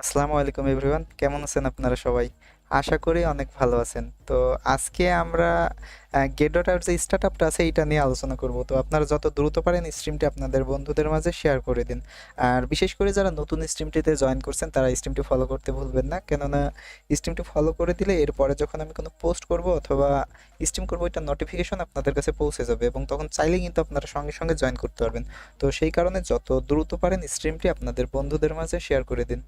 আসসালামু আলাইকুম এভরিওয়ান, কেমন আছেন আপনারা সবাই? আশা করি অনেক ভালো আছেন। তো আজকে আমরা গেডোটার যে স্টার্টআপটা আছে এটা নিয়ে আলোচনা করব। তো আপনারা যত দ্রুত পারেন স্ট্রিমটি আপনাদের বন্ধুদের মাঝে শেয়ার করে দিন। আর বিশেষ করে যারা নতুন স্ট্রিমটিতে জয়েন করছেন তারা স্ট্রিমটি ফলো করতে ভুলবেন না, কেননা স্ট্রিমটি ফলো করে দিলে এরপরে যখন আমি কোনো পোস্ট করব অথবা স্ট্রিম করব এটা নোটিফিকেশন আপনাদের কাছে পৌঁছে যাবে এবং তখন চাইলে কিন্তু আপনারা সঙ্গে সঙ্গে জয়েন করতে পারবেন। তো সেই কারণে যত দ্রুত পারেন স্ট্রিমটি আপনাদের বন্ধুদের মাঝে শেয়ার করে দিন।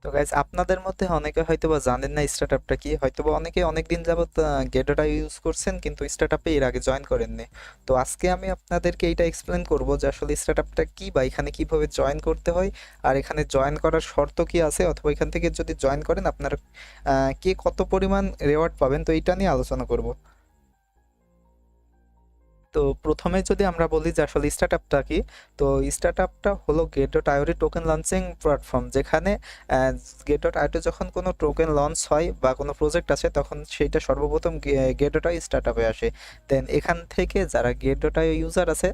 তো গাইজ, আপনাদের মধ্যে অনেকে হয়তোবা জানেন না স্টার্টআপটা কি, হয়তোবা অনেকে অনেকদিন যাবত গেটোটা ইউজ করছেন কিন্তু স্টার্টআপে এর আগে জয়েন করেননি। তো আজকে আমি আপনাদেরকে এইটা এক্সপ্লেন করব যে আসলে স্টার্টআপটা কি বা এখানে কিভাবে জয়েন করতে হয়, আর এখানে জয়েন করার শর্ত কি আছে, অথবা এখান থেকে যদি জয়েন করেন আপনারা কে কত পরিমাণ রেওয়ার্ড পাবেন, তো এইটা নিয়ে আলোচনা করব। তো প্রথমে যদি আমরা বলি যে আসলে স্টার্টআপটা কি, তো স্টার্টআপটা হলো গেট ডট আইওর টোকেন লঞ্চিং প্ল্যাটফর্ম, যেখানে গেট ডট আইওতে যখন কোনো টোকেন লঞ্চ হয় বা কোনো প্রজেক্ট আছে তখন সেইটা সর্বপ্রথম গেট ডট আই স্টার্টআপে আসে। দেন এখান থেকে যারা গেট ডট আই ইউজার আছে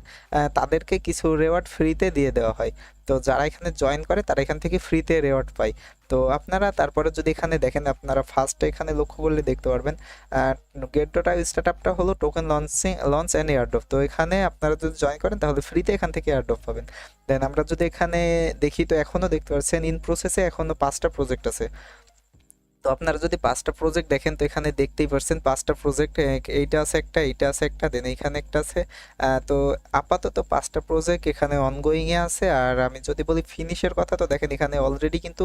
তাদেরকে কিছু রেওয়ার্ড ফ্রিতে দিয়ে দেওয়া হয়। তো যারা এখানে জয়েন করে তারা এখান থেকে ফ্রিতে রেওয়ার্ড পায়। তো আপনারা তারপরে যদি এখানে দেখেন, আপনারা ফার্স্টে এখানে লক্ষ্য করলে দেখতে পারবেন গেট ডট আই স্টার্টআপটা হলো টোকেন লঞ্চ অ্যান্ড এয়ারড্রপ। তো এখানে আপনারা যদি জয়েন করেন তাহলে ফ্রিতে এখান থেকে এয়ারড্রপ পাবেন। দেন আমরা যদি এখানে দেখি, তো এখনো দেখতে পাচ্ছেন ইন প্রসেসে এখনো 5টা প্রজেক্ট আছে। তো আপনারা যদি 5টা প্রজেক্ট দেখেন তো এখানে দেখতেই পারছেন 5টা প্রজেক্ট, এইটা আছে একটা, এইটা আছে একটা, দেন এইখানে একটা আছে। তো আপাতত 5টা প্রজেক্ট এখানে অনগোয়িং এ আছে। আর আমি যদি বলি ফিনিশের কথা, তো দেখেন এখানে অলরেডি কিন্তু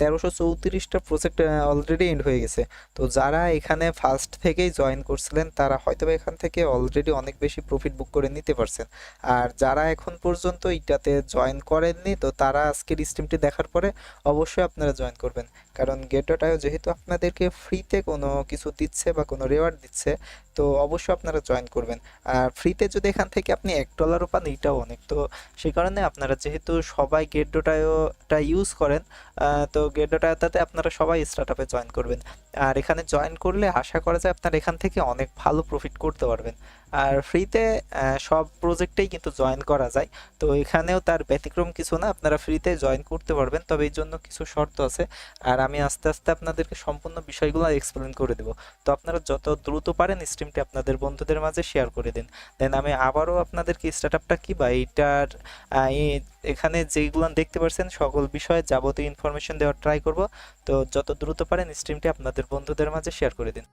1334টা প্রজেক্ট অলরেডি এন্ড হয়ে গেছে। তো যারা এখানে ফার্স্ট থেকেই জয়েন করছিলেন তারা হয়তো এখান থেকে অলরেডি অনেক বেশি প্রফিট বুক করে নিতে পারছেন। আর যারা এখন পর্যন্ত এটাতে জয়েন করেননি, তো তারা আজকের স্ট্রিমটি দেখার পরে অবশ্যই আপনারা জয়েন করবেন। কারণ গেটোটাও যেহেতু আপনাদেরকে ফ্রিতে কোনো কিছু দিচ্ছে বা কোনো রেওয়ার্ড দিচ্ছে, তো অবশ্যই আপনারা জয়েন করবেন। আর ফ্রিতে যদি এখান থেকে আপনি $1ও পান এটাও অনেক। তো সেই কারণে আপনারা যেহেতু সবাই গেটোটাটা ইউজ করেন, তো গেটোটাতে আপনারা সবাই স্টার্টআপে জয়েন করবেন। আর এখানে জয়েন করলে আশা করা যায় আপনারা এখান থেকে অনেক ভালো প্রফিট করতে পারবেন। আর ফ্রিতে সব প্রজেক্টেই কিন্তু জয়েন করা যায়। তো এখানেও তার ব্যতিক্রম কিছু না, আপনারা ফ্রিতে জয়েন করতে পারবেন, তবে এই জন্য কিছু শর্ত আছে। আর আমি আস্তে আস্তে আপনাদেরকে সম্পূর্ণ বিষয়গুলো এক্সপ্লেন করে দেব। তো আপনারা যত দ্রুত পারেন স্ট্রিমটি আপনাদের বন্ধুদের মাঝে শেয়ার করে দিন। দেন আমি আবারও আপনাদেরকে স্টার্টআপটা কি বা এইটার এখানে যেগুলো দেখতে পাচ্ছেন সকল বিষয়ে যাবতীয় ইনফরমেশন দেওয়ার ট্রাই করব। তো যত দ্রুত পারেন স্ট্রিমটি আপনাদের বন্ধুদের মাঝে শেয়ার করে দিন।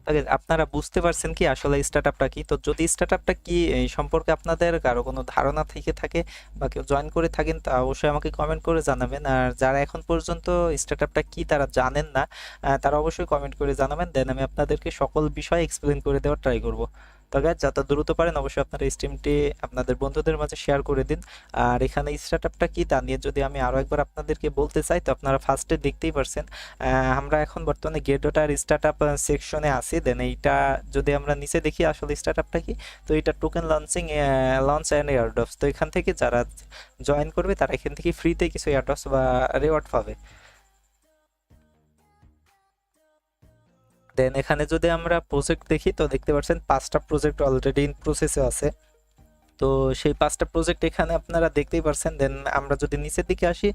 ওকে, আপনারা বুঝতে পারছেন কি আসলে স্টার্টআপটা কি? তো যদি স্টার্টআপটা কি এই সম্পর্কে আপনাদের কারো কোনো ধারণা থেকে থাকে বা কেউ জয়েন করে থাকেন, তা অবশ্যই আমাকে কমেন্ট করে জানাবেন। আর যারা এখন পর্যন্ত স্টার্টআপটা কি তারা জানেন না, তারা অবশ্যই কমেন্ট করে জানাবেন। দেন আমি আপনাদেরকে সকল বিষয় এক্সপ্লেন করে দেওয়ার ট্রাই করব। তো গাইস, যত দ্রুত পারেন অবশ্যই আপনারা এই স্ট্রিমটি আপনাদের বন্ধুদের মাঝে শেয়ার করে দিন। আর এখানে স্টার্টআপটা কি তা নিয়ে যদি আমি আরো একবার আপনাদেরকে বলতে চাই, তো আপনারা ফার্স্টে দেখতেই পারছেন আমরা এখন বর্তমানে গেটোটার স্টার্টআপ সেকশনে আছি। দেন এইটা যদি আমরা নিচে দেখি আসলে স্টার্টআপটা কি, তো এটা টোকেন লঞ্চ অ্যান্ড এয়ারড্রপস। তো এখান থেকে যারা জয়েন করবে তারা এখান থেকে ফ্রিতে কিছু এয়ারড্রপস বা রেওয়ার্ড পাবে। দেন এখানে যদি আমরা প্রজেক্ট দেখি তো দেখতে পাচ্ছেন 5টা প্রজেক্ট অলরেডি ইন প্রসেসে আছে। তো সেই 5টা প্রজেক্ট এখানে আপনারা দেখতেই পারছেন। দেন আমরা যদি নিচের দিকে আসি,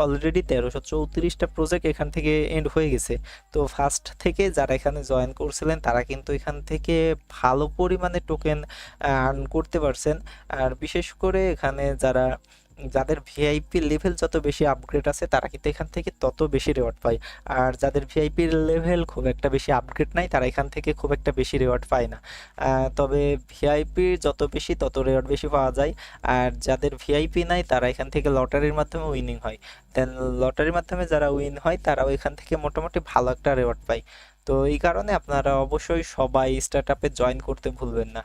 অলরেডি 1334টা প্রজেক্ট এখান থেকে এন্ড হয়ে গেছে। তো ফার্স্ট থেকে যারা এখানে জয়েন করছিলেন তারা কিন্তু এখান থেকে ভালো পরিমাণে টোকেন আর্ন করতে পারছেন। আর বিশেষ করে এখানে যাদের ভিআইপি লেভেল যত বেশি আপগ্রেড আছে তারা কিন্তু এখান থেকে তত বেশি রেওয়ার্ড পায়। আর যাদের ভিআইপি লেভেল খুব একটা বেশি আপগ্রেড নাই তারা এখান থেকে খুব একটা বেশি রেওয়ার্ড পায় না। তবে ভিআইপি যত বেশি তত রেওয়ার্ড বেশি পাওয়া যায়। আর যাদের ভিআইপি নাই তারা এখান থেকে লটারির মাধ্যমে উইনিং হয়। দেন লটারির মাধ্যমে যারা উইন হয় তারাও এখান থেকে মোটামুটি ভালো একটা রেওয়ার্ড পায়। তো এই কারণে আপনারা অবশ্যই সবাই স্টার্ট আপে জয়েন করতে ভুলবেন না।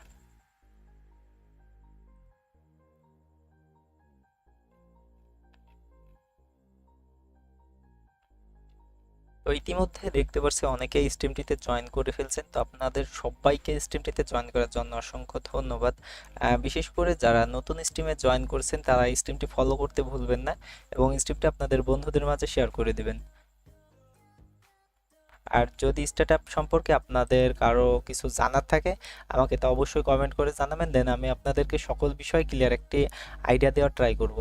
তো ইতিমধ্যে দেখতে পাচ্ছি অনেকেই স্ট্রিমটিতে জয়েন করে ফেলছেন। তো আপনাদের সবাইকে স্ট্রিমটিতে জয়েন করার জন্য অসংখ্য ধন্যবাদ। বিশেষ করে যারা নতুন স্ট্রিমে জয়েন করছেন তারা স্ট্রিমটি ফলো করতে ভুলবেন না এবং স্ট্রিমটি আপনাদের বন্ধুদের মাঝে শেয়ার করে দিবেন। আর যদি স্টার্ট সম্পর্কে আপনাদের কারো কিছু জানার থাকে আমাকে তা অবশ্যই কমেন্ট করে জানাবেন। দেন আমি আপনাদেরকে সকল বিষয় ক্লিয়ার একটি আইডিয়া দেওয়ার ট্রাই করব।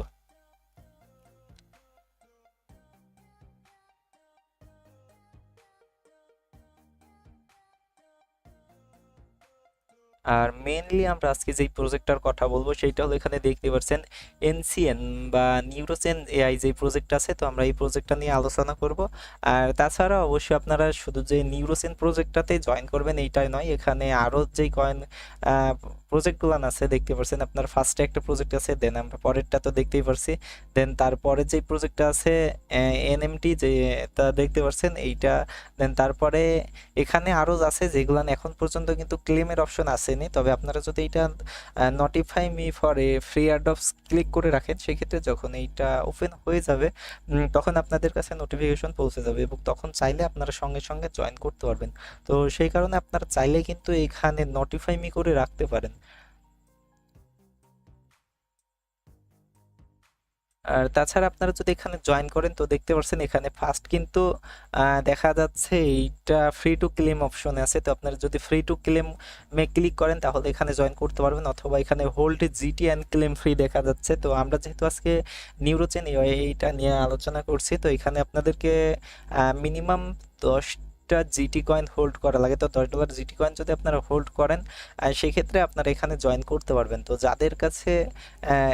আর মেইনলি আমরা আজকে যেই প্রজেক্টটার কথা বলবো সেইটা হলো এখানে দেখতে পাচ্ছেন এনসিএন বা নিউরোসেন এআই যে প্রজেক্ট আছে। তো আমরা এই প্রজেক্টটা নিয়ে আলোচনা করব। আর তাছাড়া অবশ্যই আপনারা শুধু যে নিউরোসেন প্রজেক্টটাতে জয়েন করবেন এইটাই নয়, এখানে আরও যেই কয়েন প্রজেক্টগুলো আছে দেখতে পাচ্ছেন আপনার ফার্স্টে একটা প্রজেক্ট আছে, দেন আমরা পরেরটা তো দেখতেই পারছি, দেন তারপরে যে প্রজেক্টটা আছে এনএমটি যে তা দেখতে পাচ্ছেন এইটা, দেন তারপরে এখানে আরও আছে যেগুলো এখন পর্যন্ত কিন্তু ক্লেমের অপশন আসেনি। তবে আপনারা যদি এটা notify me for a free airdrops click করে রাখেন সেক্ষেত্রে যখন এইটা ওপেন হয়ে যাবে তখন আপনাদের কাছে নোটিফিকেশন পৌঁছে যাবে এবং তখন চাইলে আপনারা সঙ্গে সঙ্গে জয়েন করতে পারবেন। তো সেই কারণে আপনারা চাইলে কিন্তু এখানে নোটিফাই মি করে রাখতে পারেন। আর তাছাড়া আপনারা যদি এখানে জয়েন করেন তো দেখতে পাচ্ছেন এখানে ফার্স্ট কিন্তু দেখা যাচ্ছে এইটা ফ্রি টু ক্লেম অপশনে আছে। তো আপনারা যদি free to claim May click করেন তাহলে এখানে জয়েন করতে পারবেন, অথবা এখানে hold GT and claim free দেখা যাচ্ছে। তো আমরা যেহেতু আজকে নিউরোচেন এইটা নিয়ে আলোচনা করছি তো এখানে আপনাদেরকে মিনিমাম 10টা জিটি কয়েন হোল্ড করা লাগে। তো $10 জিটি কয়েন যদি আপনারা হোল্ড করেন সেক্ষেত্রে আপনারা এখানে জয়েন করতে পারবেন। তো যাদের কাছে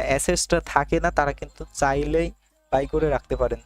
অ্যাসেসটা থাকে না তারা কিন্তু চাইলেই বাই করে রাখতে পারেন।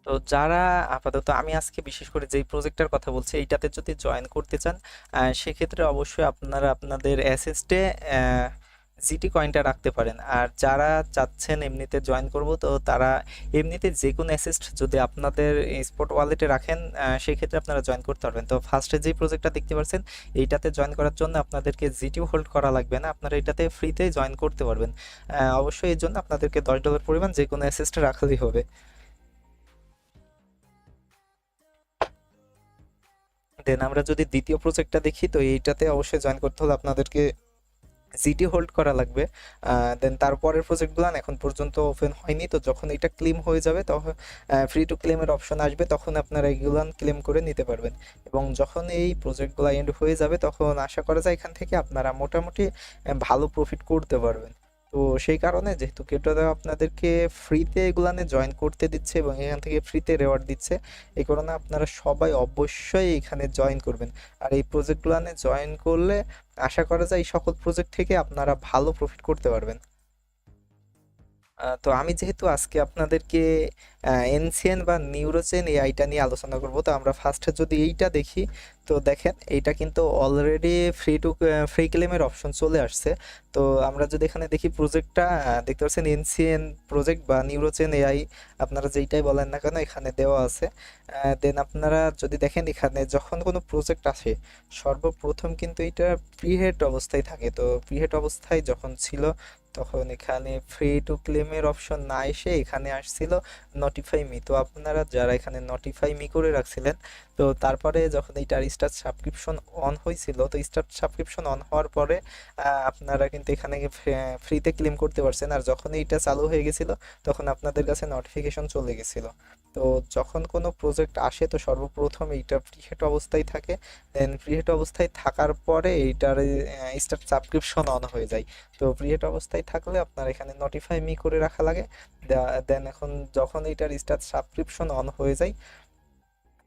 তো যারা আপাতত আমি আজকে বিশেষ করে যেই প্রজেক্টটার কথা বলছি এইটাতে যদি জয়েন করতে চান সেক্ষেত্রে অবশ্যই আপনারা আপনাদের অ্যাসেস্টে জিটি কয়েনটা রাখতে পারেন। আর যারা চাচ্ছেন এমনিতে জয়েন করব তো তারা এমনিতে যে কোনো অ্যাসেস্ট যদি আপনাদের স্পট ওয়ালেটে রাখেন সেক্ষেত্রে আপনারা জয়েন করতে পারবেন। তো ফার্স্টে যে প্রজেক্টটা দেখতে পাচ্ছেন এইটাতে জয়েন করার জন্য আপনাদেরকে জিটি হোল্ড করা লাগবে না, আপনারা এটাতে ফ্রিতেই জয়েন করতে পারবেন। অবশ্যই এর জন্য আপনাদেরকে $10 পরিমাণ যে কোনো অ্যাসেস্টে রাখলেই হবে। দেন আমরা যদি দ্বিতীয় প্রজেক্টটা দেখি তো এইটাতে অবশ্যই জয়েন করতে হলে আপনাদেরকে জিটি হোল্ড করা লাগবে। দেন তারপরের প্রজেক্টগুলো এখন পর্যন্ত ওপেন হয়নি। তো যখন এটা ক্লেম হয়ে যাবে তখন ফ্রি টু ক্লেমের অপশন আসবে তখন আপনারা এগুলো ক্লেম করে নিতে পারবেন। এবং যখন এই প্রজেক্টগুলো এন্ড হয়ে যাবে তখন আশা করা যায় এখান থেকে আপনারা মোটামুটি ভালো প্রফিট করতে পারবেন। তো সেই কারণে যেহেতু কেটোদা আপনাদেরকে ফ্রিতে এগুলানে জয়েন করতে দিচ্ছে এবং এখান থেকে ফ্রিতে রেওয়ার্ড দিচ্ছে, এই কারণে আপনারা সবাই অবশ্যই এখানে জয়েন করবেন। আর এই প্রজেক্টগুলানে জয়েন করলে আশা করা যায় এই সকল প্রজেক্ট থেকে আপনারা ভালো প্রফিট করতে পারবেন। তো আমি যেহেতু আজকে আপনাদেরকে এনসিএন বা নিউরোচেন এআইটা নিয়ে আলোচনা করব, তো আমরা ফার্স্টে যদি এইটা দেখি, তো দেখেন এইটা কিন্তু অলরেডি ফ্রি ক্লেমের অপশন চলে আসছে। তো আমরা যদি এখানে দেখি প্রজেক্টটা, দেখতে পাচ্ছেন এনসিএন প্রজেক্ট বা নিউরোচেন এআই, আপনারা যেইটাই বলেন না কেন এখানে দেওয়া আছে। দেন আপনারা যদি দেখেন এখানে যখন কোনো প্রজেক্ট আসে সর্বপ্রথম কিন্তু এটা প্রিহেড অবস্থায় থাকে। তো প্রিহেড অবস্থায় যখন ছিল তখন এখানে ফ্রি টু ক্লেমের অপশন না এসে এখানে আসছিল নোটিফাই মি। তো আপনারা যারা এখানে নোটিফাই মি করে রাখছিলেন, তো তারপরে যখন এইটার স্টার্ট সাবস্ক্রিপশন অন হয়েছিল, তো স্টার্ট সাবস্ক্রিপশন অন হওয়ার পরে আপনারা কিন্তু এখানে ফ্রিতে ক্লেম করতে পারছেন। আর যখন এইটা চালু হয়ে গেছিল তখন আপনাদের কাছে নোটিফিকেশন চলে গেছিল। তো যখন কোনো প্রজেক্ট আসে তো সর্বপ্রথম এইটা প্রিহেড অবস্থায় থাকে, দেন প্রিহেড অবস্থায় থাকার পরে এইটার স্টার্ট সাবস্ক্রিপশন অন হয়ে যায়। তো প্রিহেড অবস্থায় থাকলে আপনার এখানে নোটিফাই মি করে রাখা লাগে। দেন এখন যখন এইটার স্টার্ট সাবস্ক্রিপশন অন হয়ে যায়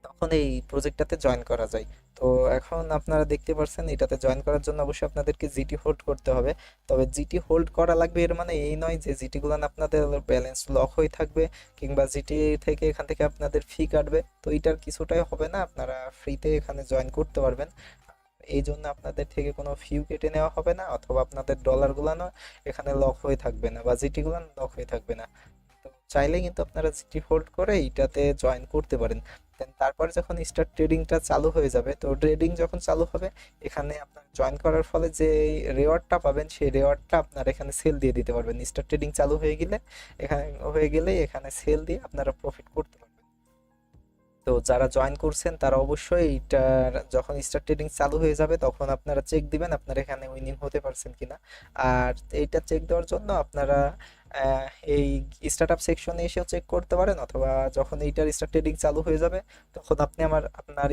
তখন এই প্রজেক্টটাতে জয়েন করা যায়। তো এখন আপনারা দেখতে পাচ্ছেন এটাতে জয়েন করার জন্য অবশ্যই আপনাদেরকে জিটি হোল্ড করতে হবে। তবে জিটি হোল্ড করা লাগবে এর মানে এই নয় যে জিটি গুলান আপনাদের ব্যালেন্স লক হয়ে থাকবে কিংবা জিটি থেকে এখান থেকে আপনাদের ফি কাটবে। তো এটার কিছুটাই হবে না, আপনারা ফ্রিতে এখানে জয়েন করতে পারবেন। এই জন্য আপনাদের থেকে কোনো ফিউ কেটে নেওয়া হবে না, অথবা আপনাদের ডলার গুলানো এখানে লক হয়ে থাকবে না বা জিটি গুলান লক হয়ে থাকবে না। তো চাইলে কিন্তু আপনারা জিটি হোল্ড করে এইটাতে জয়েন করতে পারেন। দেন তারপরে যখন স্টার্ট ট্রেডিংটা চালু হয়ে যাবে, তো ট্রেডিং যখন চালু হবে এখানে আপনার জয়েন করার ফলে যে রেওয়ার্ডটা পাবেন সেই রেওয়ার্ডটা আপনারা এখানে সেল দিয়ে দিতে পারবেন। স্টার্ট ট্রেডিং চালু হয়ে গেলে এখানে সেল দিয়ে আপনারা প্রফিট করতে পারবেন। তো যারা জয়েন করছেন তারা অবশ্যই এইটার যখন স্টার্ট ট্রেডিং চালু হয়ে যাবে তখন আপনারা চেক দিবেন আপনারা এখানে উইনিং হতে পারছেন কিনা। আর এইটা চেক দেওয়ার জন্য আপনারা আহ, এই স্টার্টআপ সেকশনে এসেও চেক করতে পারেন, অথবা যখন এইটার স্টার্ট ট্রেডিং চালু হয়ে যাবে তখন আপনি আপনার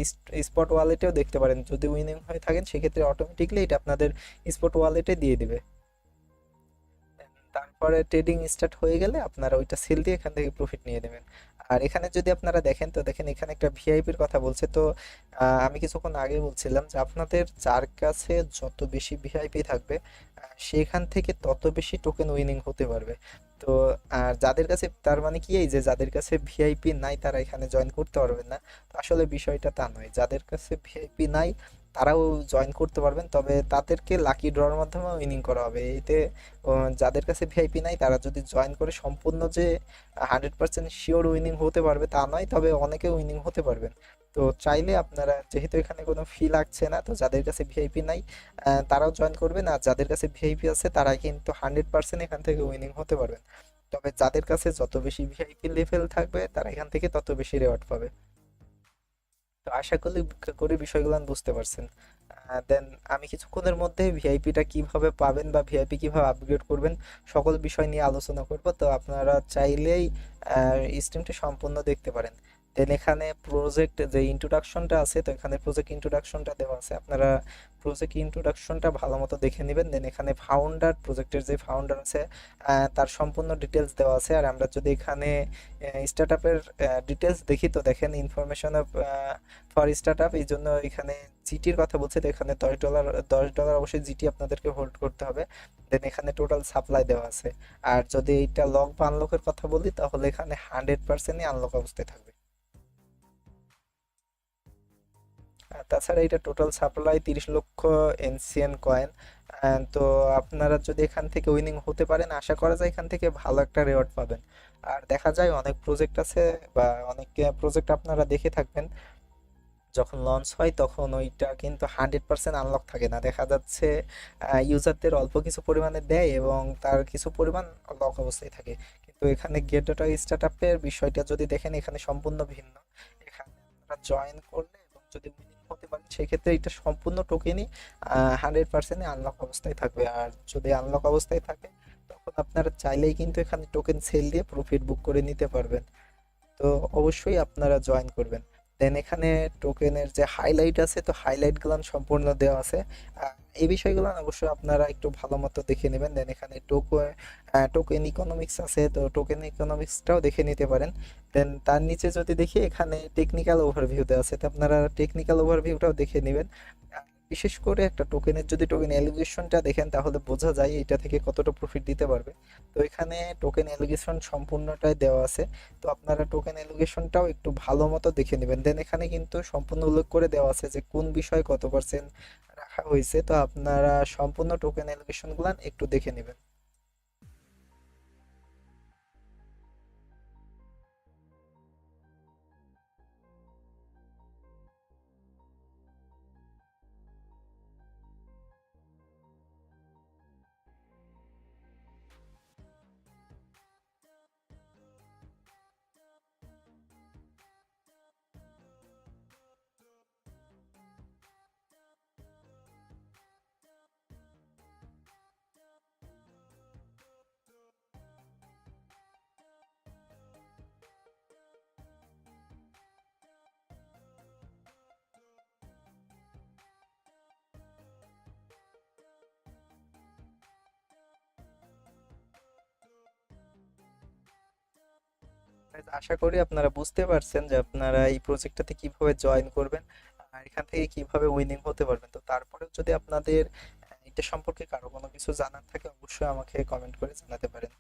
স্পট ওয়ালেটেও দেখতে পারেন। যদি উইনিং হয়ে থাকেন সেক্ষেত্রে অটোমেটিকলি এটা আপনাদের স্পট ওয়ালেটে দিয়ে দিবে। তারপরে ট্রেডিং স্টার্ট হয়ে গেলে আপনারা ওইটা সেল দিয়ে এখান থেকে প্রফিট নিয়ে নেবেন। আর এখানে যদি আপনারা দেখেন, তো দেখেন এখানে একটা ভিআইপির কথা বলছে। তো আমি কিছুক্ষণ আগে বলছিলাম যে আপনাদের যার কাছে যত বেশি ভিআইপি থাকবে সেখান থেকে তত বেশি টোকেন উইনিং হতে পারবে। তো আর যাদের কাছে, তার মানে কি এই যে যাদের কাছে ভিআইপি নাই তারা এখানে জয়েন করতে পারবেন না? তো আসলে বিষয়টা তা নয়, যাদের কাছে ভিআইপি নাই তারাও জয়েন করতে পারবেন, তবে তাদেরকে লাকি ড্রর মাধ্যমে উইনিং করা হবে। এতে যাদের কাছে ভিআইপি নাই তারা যদি জয়েন করে সম্পূর্ণ যে 100% শিওর উইনিং হতে পারবে তা নয়, তবে অনেকে উইনিং হতে পারবেন। তো চাইলে আপনারা, যেহেতু এখানে কোনো ফি লাগছে না, তো যাদের কাছে ভিআইপি নাই তারাও জয়েন করবেন। আর যাদের কাছে ভিআইপি আছে তারা কিন্তু 100% এখান থেকে উইনিং হতে পারবেন। তবে যাদের কাছে যত বেশি ভিআইপি লেভেল থাকবে তারা এখান থেকে তত বেশি রেওয়ার্ড পাবে। তো আশা করি বিষয়গুলো বুঝতে পারছেন। দেন আমি কিছুক্ষণের মধ্যে ভিআইপিটা কিভাবে পাবেন বা ভিআইপি কিভাবে আপগ্রেড করবেন সকল বিষয় নিয়ে আলোচনা করব। তো আপনারা চাইলেই স্ট্রিমটি সম্পূর্ণ দেখতে পারেন। দেন এখানে প্রজেক্ট যে ইন্ট্রোডাকশনটা আছে, তো এখানে প্রজেক্ট ইন্ট্রোডাকশনটা দেওয়া আছে, আপনারা প্রজেক্ট ইন্ট্রোডাকশনটা ভালো মতো দেখে নেবেন। দেন এখানে প্রজেক্টের যে ফাউন্ডার আছে তার সম্পূর্ণ ডিটেলস দেওয়া আছে। আর আমরা যদি এখানে স্টার্টআপের ডিটেলস দেখি, তো দেখেন ইনফরমেশন অফ ফর স্টার্টআপ, এই জন্য এখানে জিটির কথা বলছে। তো এখানে $10 অবশ্যই জিটি আপনাদেরকে হোল্ড করতে হবে। দেন এখানে টোটাল সাপ্লাই দেওয়া আছে। আর যদি এইটা লক বা আনলকের কথা বলি তাহলে এখানে 100%ই আনলক অবস্থায় থাকবে। আর তাছাড়া এটা টোটাল সাপ্লাই 30 লক্ষ এনসিএন কয়েন। তো আপনারা যদি এখান থেকে উইনিং হতে পারেন আশা করা যায় এখান থেকে ভালো একটা রেওয়ার্ড পাবেন। আর দেখা যায় অনেক প্রজেক্ট আছে বা অনেক প্রজেক্ট আপনারা দেখে থাকবেন, যখন লঞ্চ হয় তখন ওইটা কিন্তু 100% আনলক থাকে না। দেখা যাচ্ছে ইউজারদের অল্প কিছু পরিমাণে দেয় এবং তার কিছু পরিমাণ লক অবস্থায় থাকে। কিন্তু এখানে গেট ডেটা স্টার্টআপের বিষয়টা যদি দেখেন এখানে সম্পূর্ণ ভিন্ন। এখানে আপনারা জয়েন করলে এবং যদি উইনিং হতে পারেন সেক্ষেত্রে এটা সম্পূর্ণ টোকেনই 100% আনলক অবস্থায় থাকবে। আর যদি আনলক অবস্থায় থাকে তখন আপনারা চাইলেই কিন্তু এখানে টোকেন সেল দিয়ে প্রফিট বুক করে নিতে পারবেন। তো অবশ্যই আপনারা জয়েন করবেন। দেন এখানে টোকেনের যে হাইলাইট আছে, তো হাইলাইট গুলো সম্পূর্ণ দেওয়া আছে। এই বিষয়গুলো অবশ্যই আপনারা একটু ভালো মতো দেখে নেবেন। দেন এখানে টোকেন ইকোনমিক্স আছে, তো টোকেন ইকোনমিক্সটাও দেখে নিতে পারেন। দেন তার নিচে যদি দেখি এখানে টেকনিক্যাল ওভারভিউ দেওয়া আছে, তো আপনারা টেকনিক্যাল ওভারভিউটাও দেখে নেবেন। বিশেষ করে একটা টোকেনের যদি টোকেন অ্যালোকেশনটা দেখেন তাহলে বোঝা যায় এটা থেকে কতটা প্রফিট দিতে পারবে। তো এখানে টোকেন অ্যালোকেশন সম্পূর্ণটাই দেওয়া আছে। তো আপনারা টোকেন অ্যালোকেশনটাও একটু ভালো মতো দেখে নেবেন। দেন এখানে কিন্তু সম্পূর্ণ উল্লেখ করে দেওয়া আছে যে কোন বিষয়ে কত পার্সেন্ট রাখা হয়েছে। তো আপনারা সম্পূর্ণ টোকেন অ্যালোকেশনগুলো একটু দেখে নেবেন। Guys, আশা করি আপনারা বুঝতে পারছেন যে আপনারা এই প্রজেক্টটাতে কিভাবে জয়েন করবেন আর এখান থেকে কিভাবে উইনিং হতে পারবেন। তো তারপরে যদি আপনাদের এটা সম্পর্কে কারো কোনো কিছু জানার থাকে অবশ্যই আমাকে কমেন্ট করে জানাতে পারেন।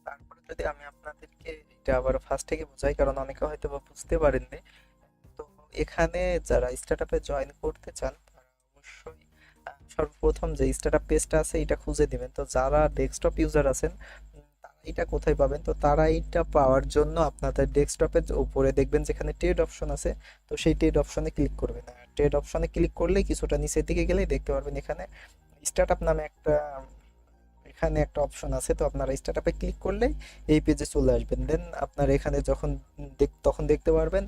তারপরে যদি আমি আপনাদেরকে এটা আবার ফার্স্ট থেকে বোঝাই, কারণ অনেকে হয়তো বা বুঝতে পারেননি। তো এখানে যারা স্টার্টআপে জয়েন করতে চান তারা অবশ্যই সর্বপ্রথম যে স্টার্টআপ পেজটা আছে এটা খুঁজে দিবেন। তো যারা ডেস্কটপ ইউজার আছেন তারা এটা কোথায় পাবেন? তো তারা এটা পাওয়ার জন্য আপনাদের ডেস্কটপের উপরে দেখবেন যেখানে ট্রেড অপশন আছে, তো সেই ট্রেড অপশনে ক্লিক করবেন। আর ট্রেড অপশনে ক্লিক করলেই কিছুটা নিচের দিকে গেলেই দেখতে পারবেন এখানে স্টার্টআপ নামে এখানে একটা অপশন আছে। তো আপনারা স্টার্টআপে ক্লিক করলে এই পেজে চলে আসবেন। দেন আপনারা এখানে যখন তখন দেখতে পারবেন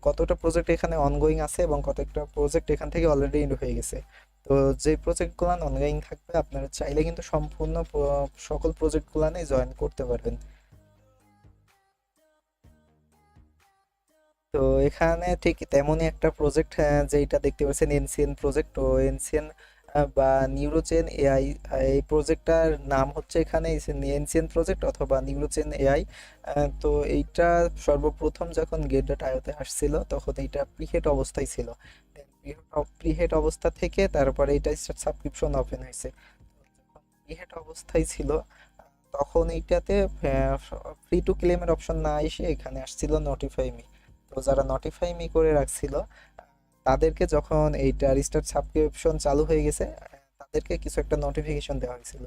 কতটা প্রজেক্ট এখানে অনগোয়িং আছে এবং কতটা প্রজেক্ট এখান থেকে অলরেডি এন্ড হয়ে গেছে। তো যে প্রজেক্টগুলো অনগোয়িং থাকবে আপনারা চাইলে কিন্তু সম্পূর্ণ সকল প্রজেক্টগুলোনে জয়েন করতে পারবেন। তো এখানে ঠিক তেমনই একটা প্রজেক্ট যেটা দেখতে পাচ্ছেন এনসিএন প্রজেক্ট। তো এনসিএন বা নিউরোচেন এআই, এই প্রজেক্টটার নাম হচ্ছে এখানে এনসিএন প্রজেক্ট অথবা নিউরোচেন এআই। তো এইটা সর্বপ্রথম যখন গেট ডট আইওতে আসছিল তখন এইটা প্রিহেড অবস্থায় ছিল। প্রিহেড অবস্থা থেকে তারপরে এটা সাবস্ক্রিপশন ওপেন হয়েছে। প্রিহেড অবস্থায় ছিল তখন এইটাতে ফ্রি টু ক্লেমের অপশন না এসে এখানে আসছিল নোটিফাই মি। তো যারা নোটিফাই মি করে রাখছিল তাদেরকে যখন এইটা রিস্টার্ট সাবস্ক্রিপশন চালু হয়ে গেছে তাদেরকে কিছু একটা নোটিফিকেশন দেওয়া হয়েছিল।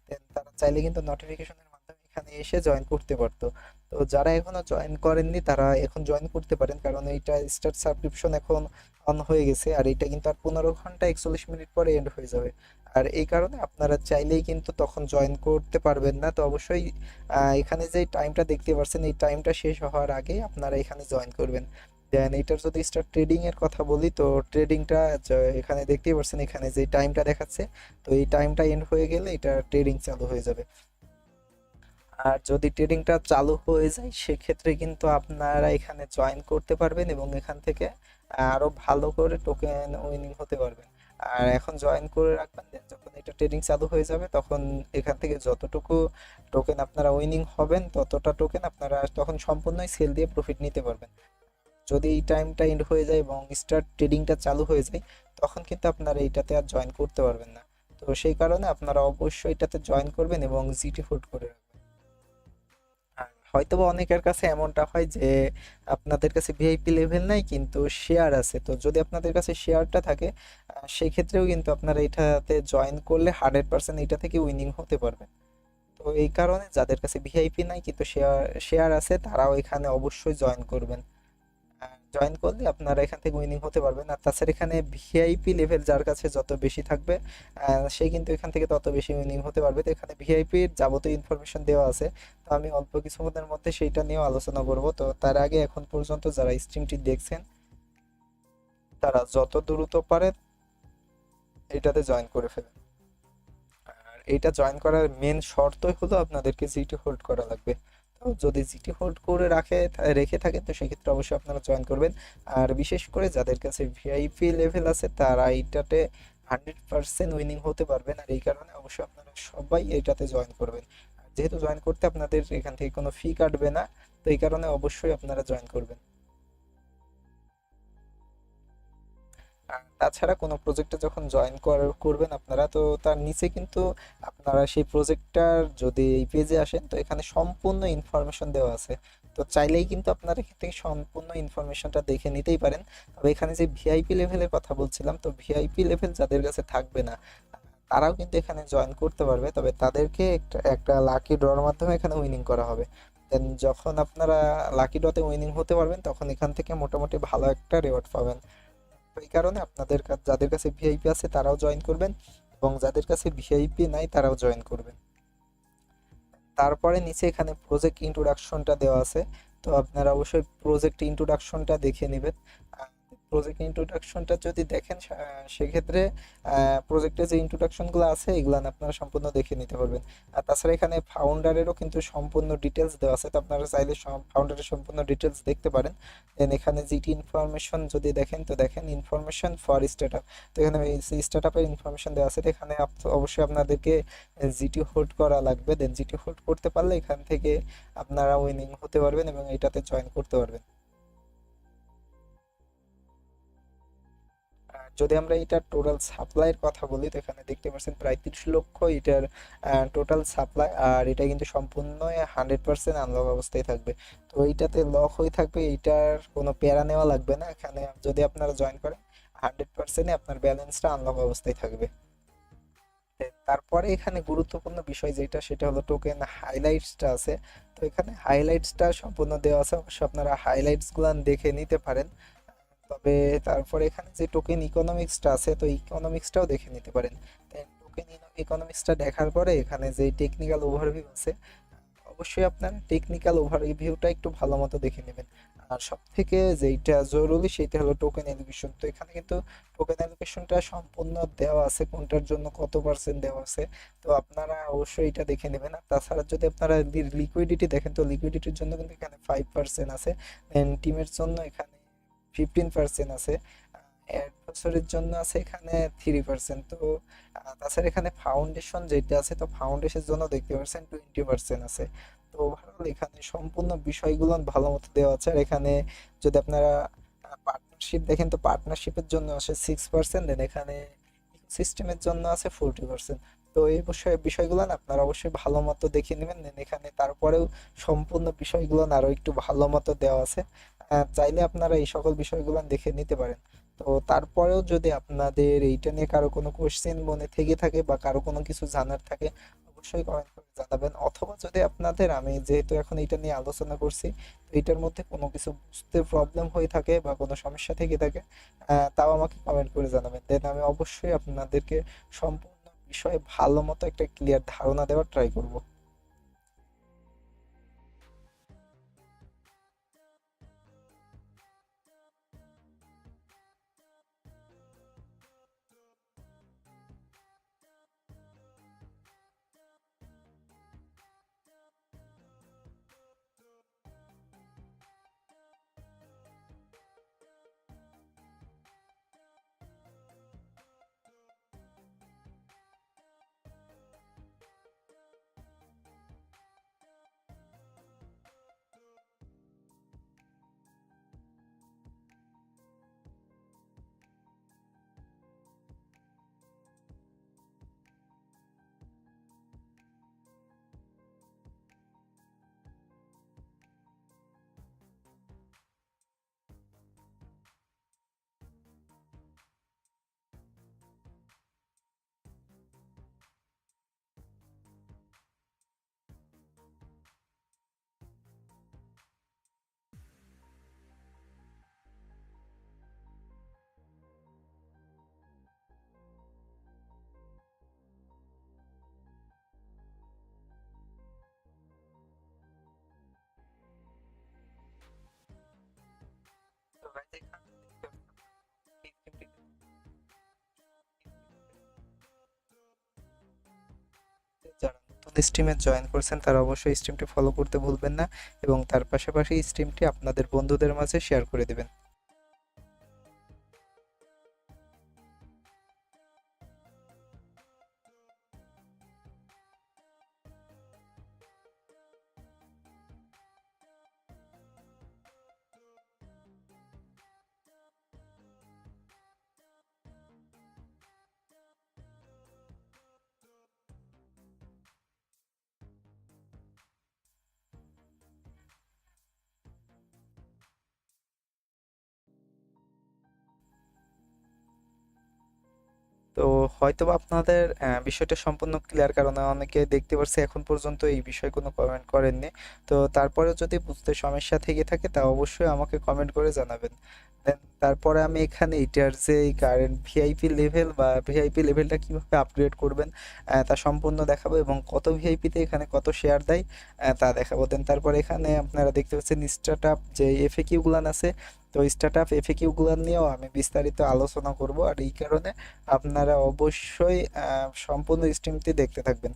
Then তারা চাইলে কিন্তু নোটিফিকেশনের মাধ্যমে এখানে এসে জয়েন করতে পারতো। তো যারা এখনো জয়েন করেননি তারা এখন জয়েন করতে পারেন, কারণ এইটা স্টার্ট সাবস্ক্রিপশন এখন অন হয়ে গেছে আর এটা কিন্তু আর 15 ঘন্টা 41 মিনিট পরে এন্ড হয়ে যাবে। আর এই কারণে আপনারা চাইলেই কিন্তু তখন জয়েন করতে পারবেন না। তো অবশ্যই এখানে যে টাইমটা দেখতে পাচ্ছেন এই টাইমটা শেষ হওয়ার আগে আপনারা এখানে জয়েন করবেন। দেন এটার যদি স্টার্ট ট্রেডিং এর কথা বলি, তো ট্রেডিংটা এখানে দেখতেই পাচ্ছেন এখানে যে টাইমটা দেখাচ্ছে, তো এই টাইমটা এন্ড হয়ে গেলে এটা ট্রেডিং চালু হয়ে যাবে। আর যদি ট্রেডিংটা চালু হয়ে যায় সেক্ষেত্রে কিন্তু আপনারা এখানে জয়েন করতে পারবেন এবং এখান থেকে আরো ভালো করে টোকেন উইনিং হতে পারবেন। আর এখন জয়েন করে রাখবেন, then যখন এটা ট্রেডিং চালু হয়ে যাবে তখন এখান থেকে যতটুকু টোকেন আপনারা উইনিং হবেন ততটা টোকেন আপনারা তখন সম্পূর্ণই সেল দিয়ে প্রফিট নিতে পারবেন। যদি এই টাইমটা এন্ড হয়ে যায় এবং স্টার্ট ট্রেডিংটা চালু হয়ে যায় তখন কিন্তু আপনারা এইটাতে আর জয়েন করতে পারবেন না। তো সেই কারণে আপনারা অবশ্যই এটাতে জয়েন করবেন এবং জিটি হোল্ড করে রাখবেন। আর হয়তোবা অনেকের কাছে এমনটা হয় যে আপনাদের কাছে ভিআইপি লেভেল নাই কিন্তু শেয়ার আছে। তো যদি আপনাদের কাছে শেয়ারটা থাকে সেই ক্ষেত্রেও কিন্তু আপনারা এটাতে জয়েন করলে 100% এটা থেকে উইনিং হতে পারবেন। তো এই কারণে যাদের কাছে ভিআইপি নাই কিন্তু শেয়ার শেয়ার আছে তারাও এখানে অবশ্যই জয়েন করবেন। জয়েন করলে আপনারা এখান থেকে উইনিং হতে পারবেন। আর তাছাড়া এখানে ভিআইপি লেভেল যার কাছে যত বেশি থাকবে সে কিন্তু এখান থেকে তত বেশি উইনিং হতে পারবে। তো এখানে ভিআইপির যাবতীয় ইনফরমেশন দেওয়া আছে। তো আমি অল্প কিছুক্ষণের মধ্যে সেইটা নিয়েও আলোচনা করব। তো তার আগে এখন পর্যন্ত যারা স্ট্রিমটি দেখছেন তারা যত দ্রুত পারে এটাতে জয়েন করে ফেলেন। আর এইটা জয়েন করার মেন শর্তই হলো আপনাদেরকে জিটি হোল্ড করা লাগবে। তো যদি জিটি হোল্ড করে রেখে থাকেন তো সেক্ষেত্রে অবশ্যই আপনারা জয়েন করবেন। আর বিশেষ করে যাদের কাছে ভিআইপি লেভেল আছে তারা এইটাতে 100% উইনিং হতে পারবেন, আর এই কারণে অবশ্যই আপনারা সবাই এটাতে জয়েন করবেন। আর যেহেতু জয়েন করতে আপনাদের এখান থেকে কোনো ফি কাটবে না, তো এই কারণে অবশ্যই আপনারা জয়েন করবেন। আর তাছাড়া কোনো প্রজেক্টে যখন জয়েন করবেন আপনারা, তো তার নিচে কিন্তু আপনারা সেই প্রজেক্টটার যদি এই পেজে আসেন তো এখানে সম্পূর্ণ ইনফরমেশন দেওয়া আছে। তো চাইলেই কিন্তু আপনারা এখান থেকে সম্পূর্ণ ইনফরমেশনটা দেখে নিতেই পারেন। তবে এখানে যে ভিআইপি লেভেলের কথা বলছিলাম, তো ভিআইপি লেভেল যাদের কাছে থাকবে না তারাও কিন্তু এখানে জয়েন করতে পারবে, তবে তাদেরকে একটা একটা লাকি ড্রর মাধ্যমে এখানে উইনিং করা হবে। দেন যখন আপনারা লাকি ড্রতে উইনিং হতে পারবেন তখন এখান থেকে মোটামুটি ভালো একটা রেওয়ার্ড পাবেন। তো এই কারণে যাদের কাছে ভিআইপি আছে তারাও জয়েন করবেন, এবং যাদের কাছে ভিআইপি নাই তারাও জয়েন করবেন। তারপরে নিচে এখানে প্রজেক্ট ইন্ট্রোডাকশনটা দেওয়া আছে, তো আপনারা অবশ্যই প্রজেক্ট ইন্ট্রোডাকশনটা দেখে নেবেন। প্রজেক্ট ইন্ট্রোডাকশনটা যদি দেখেন সেক্ষেত্রে প্রজেক্টের যে ইন্ট্রোডাকশনগুলো আছে এগুলো আপনারা সম্পূর্ণ দেখে নিতে পারবেন। আর তাছাড়া এখানে ফাউন্ডারেরও কিন্তু সম্পূর্ণ ডিটেলস দেওয়া আছে, তো আপনারা চাইলে ফাউন্ডারের সম্পূর্ণ ডিটেলস দেখতে পারেন। দেন এখানে জিটি ইনফরমেশন যদি দেখেন তো দেখেন ইনফরমেশন ফর স্টার্ট। তো এখানে স্টার্ট আপের ইনফরমেশন দেওয়া আছে, তো এখানে অবশ্যই আপনাদেরকে জিটি হোল্ড করা লাগবে। দেন জিটি হোল্ড করতে পারলে এখান থেকে আপনারা উইনিং হতে পারবেন এবং এটাতে জয়েন করতে পারবেন। আর যদি আমরা এটার টোটাল সাপ্লাইয়ের কথা বলি তো এখানে দেখতে পাচ্ছেন প্রায় 30 লক্ষ এটার টোটাল সাপ্লাই, আর এটা কিন্তু সম্পূর্ণ 100% আনলক অবস্থায় থাকবে। তো এইটাতে লক হয়ে থাকবে, এইটার কোনো প্যারা নেওয়া লাগবে না। এখানে যদি আপনারা জয়েন করেন 100%-এ আপনার ব্যালেন্সটা আনলক অবস্থায় থাকবে। তারপরে এখানে গুরুত্বপূর্ণ বিষয় যেটা সেটা হলো টোকেন হাইলাইটসটা আছে। তো এখানে হাইলাইটসটা সম্পূর্ণ দেওয়া আছে, অবশ্যই আপনারা হাইলাইটস গুলো দেখে নিতে পারেন। তবে তারপরে এখানে যে টোকেন ইকোনমিক্সটা আছে তো ইকোনমিক্সটাও দেখে নিতে পারেন। টোকেন ইকোনমিক্সটা দেখার পরে এখানে যে টেকনিক্যাল ওভারভিউ আছে অবশ্যই আপনার টেকনিক্যাল ওভারভিউটা একটু ভালো মতো দেখে নেবেন। আর সব থেকে যেইটা জরুরি সেটা হলো টোকেন এলোকেশন। তো এখানে কিন্তু টোকেন এলোকেশনটা সম্পূর্ণ দেওয়া আছে, কোনটার জন্য কত পার্সেন্ট দেওয়া আছে, তো আপনারা অবশ্যই এটা দেখে নেবেন। আর তাছাড়া যদি আপনারা লিকুইডিটি দেখেন তো লিকুইডিটির জন্য কিন্তু এখানে 5% আছে, দেন টিমের জন্য এখানে 15% আছে, অ্যাডভার্সারির জন্য আছে এখানে 3%। তো তাছাড়া এখানে ফাউন্ডেশন যেটা আছে তো ফাউন্ডেশনের জন্য দেখতে পাচ্ছেন 20% আছে। তো ওভারঅল এখানে সম্পূর্ণ বিষয়গুলো ভালো মতো দেওয়া আছে। আর এখানে যদি আপনারা পার্টনারশিপ দেখেন তো পার্টনারশিপের জন্য আছে 6%, দেন এখানে সিস্টেমের জন্য আছে 40%। তো এই বিষয়গুলো না আপনারা অবশ্যই ভালো মতো দেখে নেবেন। দেন এখানে তারপরেও সম্পূর্ণ বিষয়গুলো আরো একটু ভালো মতো দেওয়া আছে, চাইলে আপনারা এই সকল বিষয়গুলো দেখে নিতে পারেন। তো তারপরেও যদি আপনাদের এইটা নিয়ে কারো কোনো কোশ্চেন মনে থেকে থাকে বা কারো কোনো কিছু জানার থাকে অবশ্যই কমেন্ট করে জানাবেন, অথবা যদি আপনাদের আমি যেহেতু এখন এটা নিয়ে আলোচনা করছি তো এটার মধ্যে কোনো কিছু বুঝতে প্রবলেম হয়ে থাকে বা কোনো সমস্যা থেকে থাকে তাও আমাকে কমেন্ট করে জানাবেন। দেন আমি অবশ্যই আপনাদেরকে সম্পূর্ণ বিষয়ে ভালো মতো একটা ক্লিয়ার ধারণা দেওয়ার ট্রাই করব। তো ভাই এখানে স্ট্রিমে জয়েন করছেন তারা অবশ্যই স্ট্রিমটি ফলো করতে ভুলবেন না এবং তার পাশাপাশি স্ট্রিমটি আপনাদের বন্ধুদের মাঝে শেয়ার করে দেবেন। তো হয়তোবা আপনাদের বিষয়টা সম্পূর্ণ ক্লিয়ার, কারণ অনেকে দেখতে পারছে এখন পর্যন্ত এই বিষয়ে কোনো কমেন্ট করেননি। তো তারপরেও যদি বুঝতে সমস্যা থেকে থাকে তা অবশ্যই আমাকে কমেন্ট করে জানাবেন। দেন তারপরে আমি এখানে এটার যে কারেন্ট ভিআইপি লেভেল বা ভিআইপি লেভেলটা কিভাবে আপগ্রেড করবেন তা সম্পূর্ণ দেখাবো এবং কত ভিআইপিতে এখানে কত শেয়ার দেয় তা দেখাবো। দেন তারপরে এখানে আপনারা দেখতে পাচ্ছেন স্টার্ট আপ যে এফএকিউ গুলান আছে, তো স্টার্ট আপ এফএকিউ গুলান নিয়েও আমি বিস্তারিত আলোচনা করব, আর এই কারণে আপনারা অবশ্যই সম্পূর্ণ স্ট্রিমটি দেখতে থাকবেন।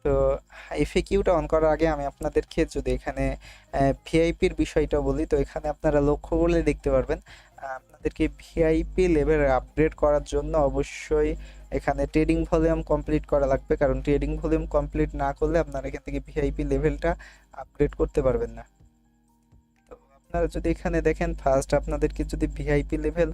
তো এফএকিউটা অন করার আগে আমি আপনাদেরকে যদি এখানে ভিআইপির বিষয়টা বলি, তো এখানে আপনারা লক্ষ্য করলে দেখতে পারবেন আপনাদেরকে ভিআইপি লেভেল আপগ্রেড করার জন্য অবশ্যই এখানে ট্রেডিং ভলিউম কমপ্লিট করা লাগবে, কারণ ট্রেডিং ভলিউম কমপ্লিট না করলে আপনারা এখান থেকে ভিআইপি লেভেলটা আপগ্রেড করতে পারবেন না। তো আপনারা যদি এখানে দেখেন ফার্স্ট আপনাদেরকে যদি ভিআইপি লেভেল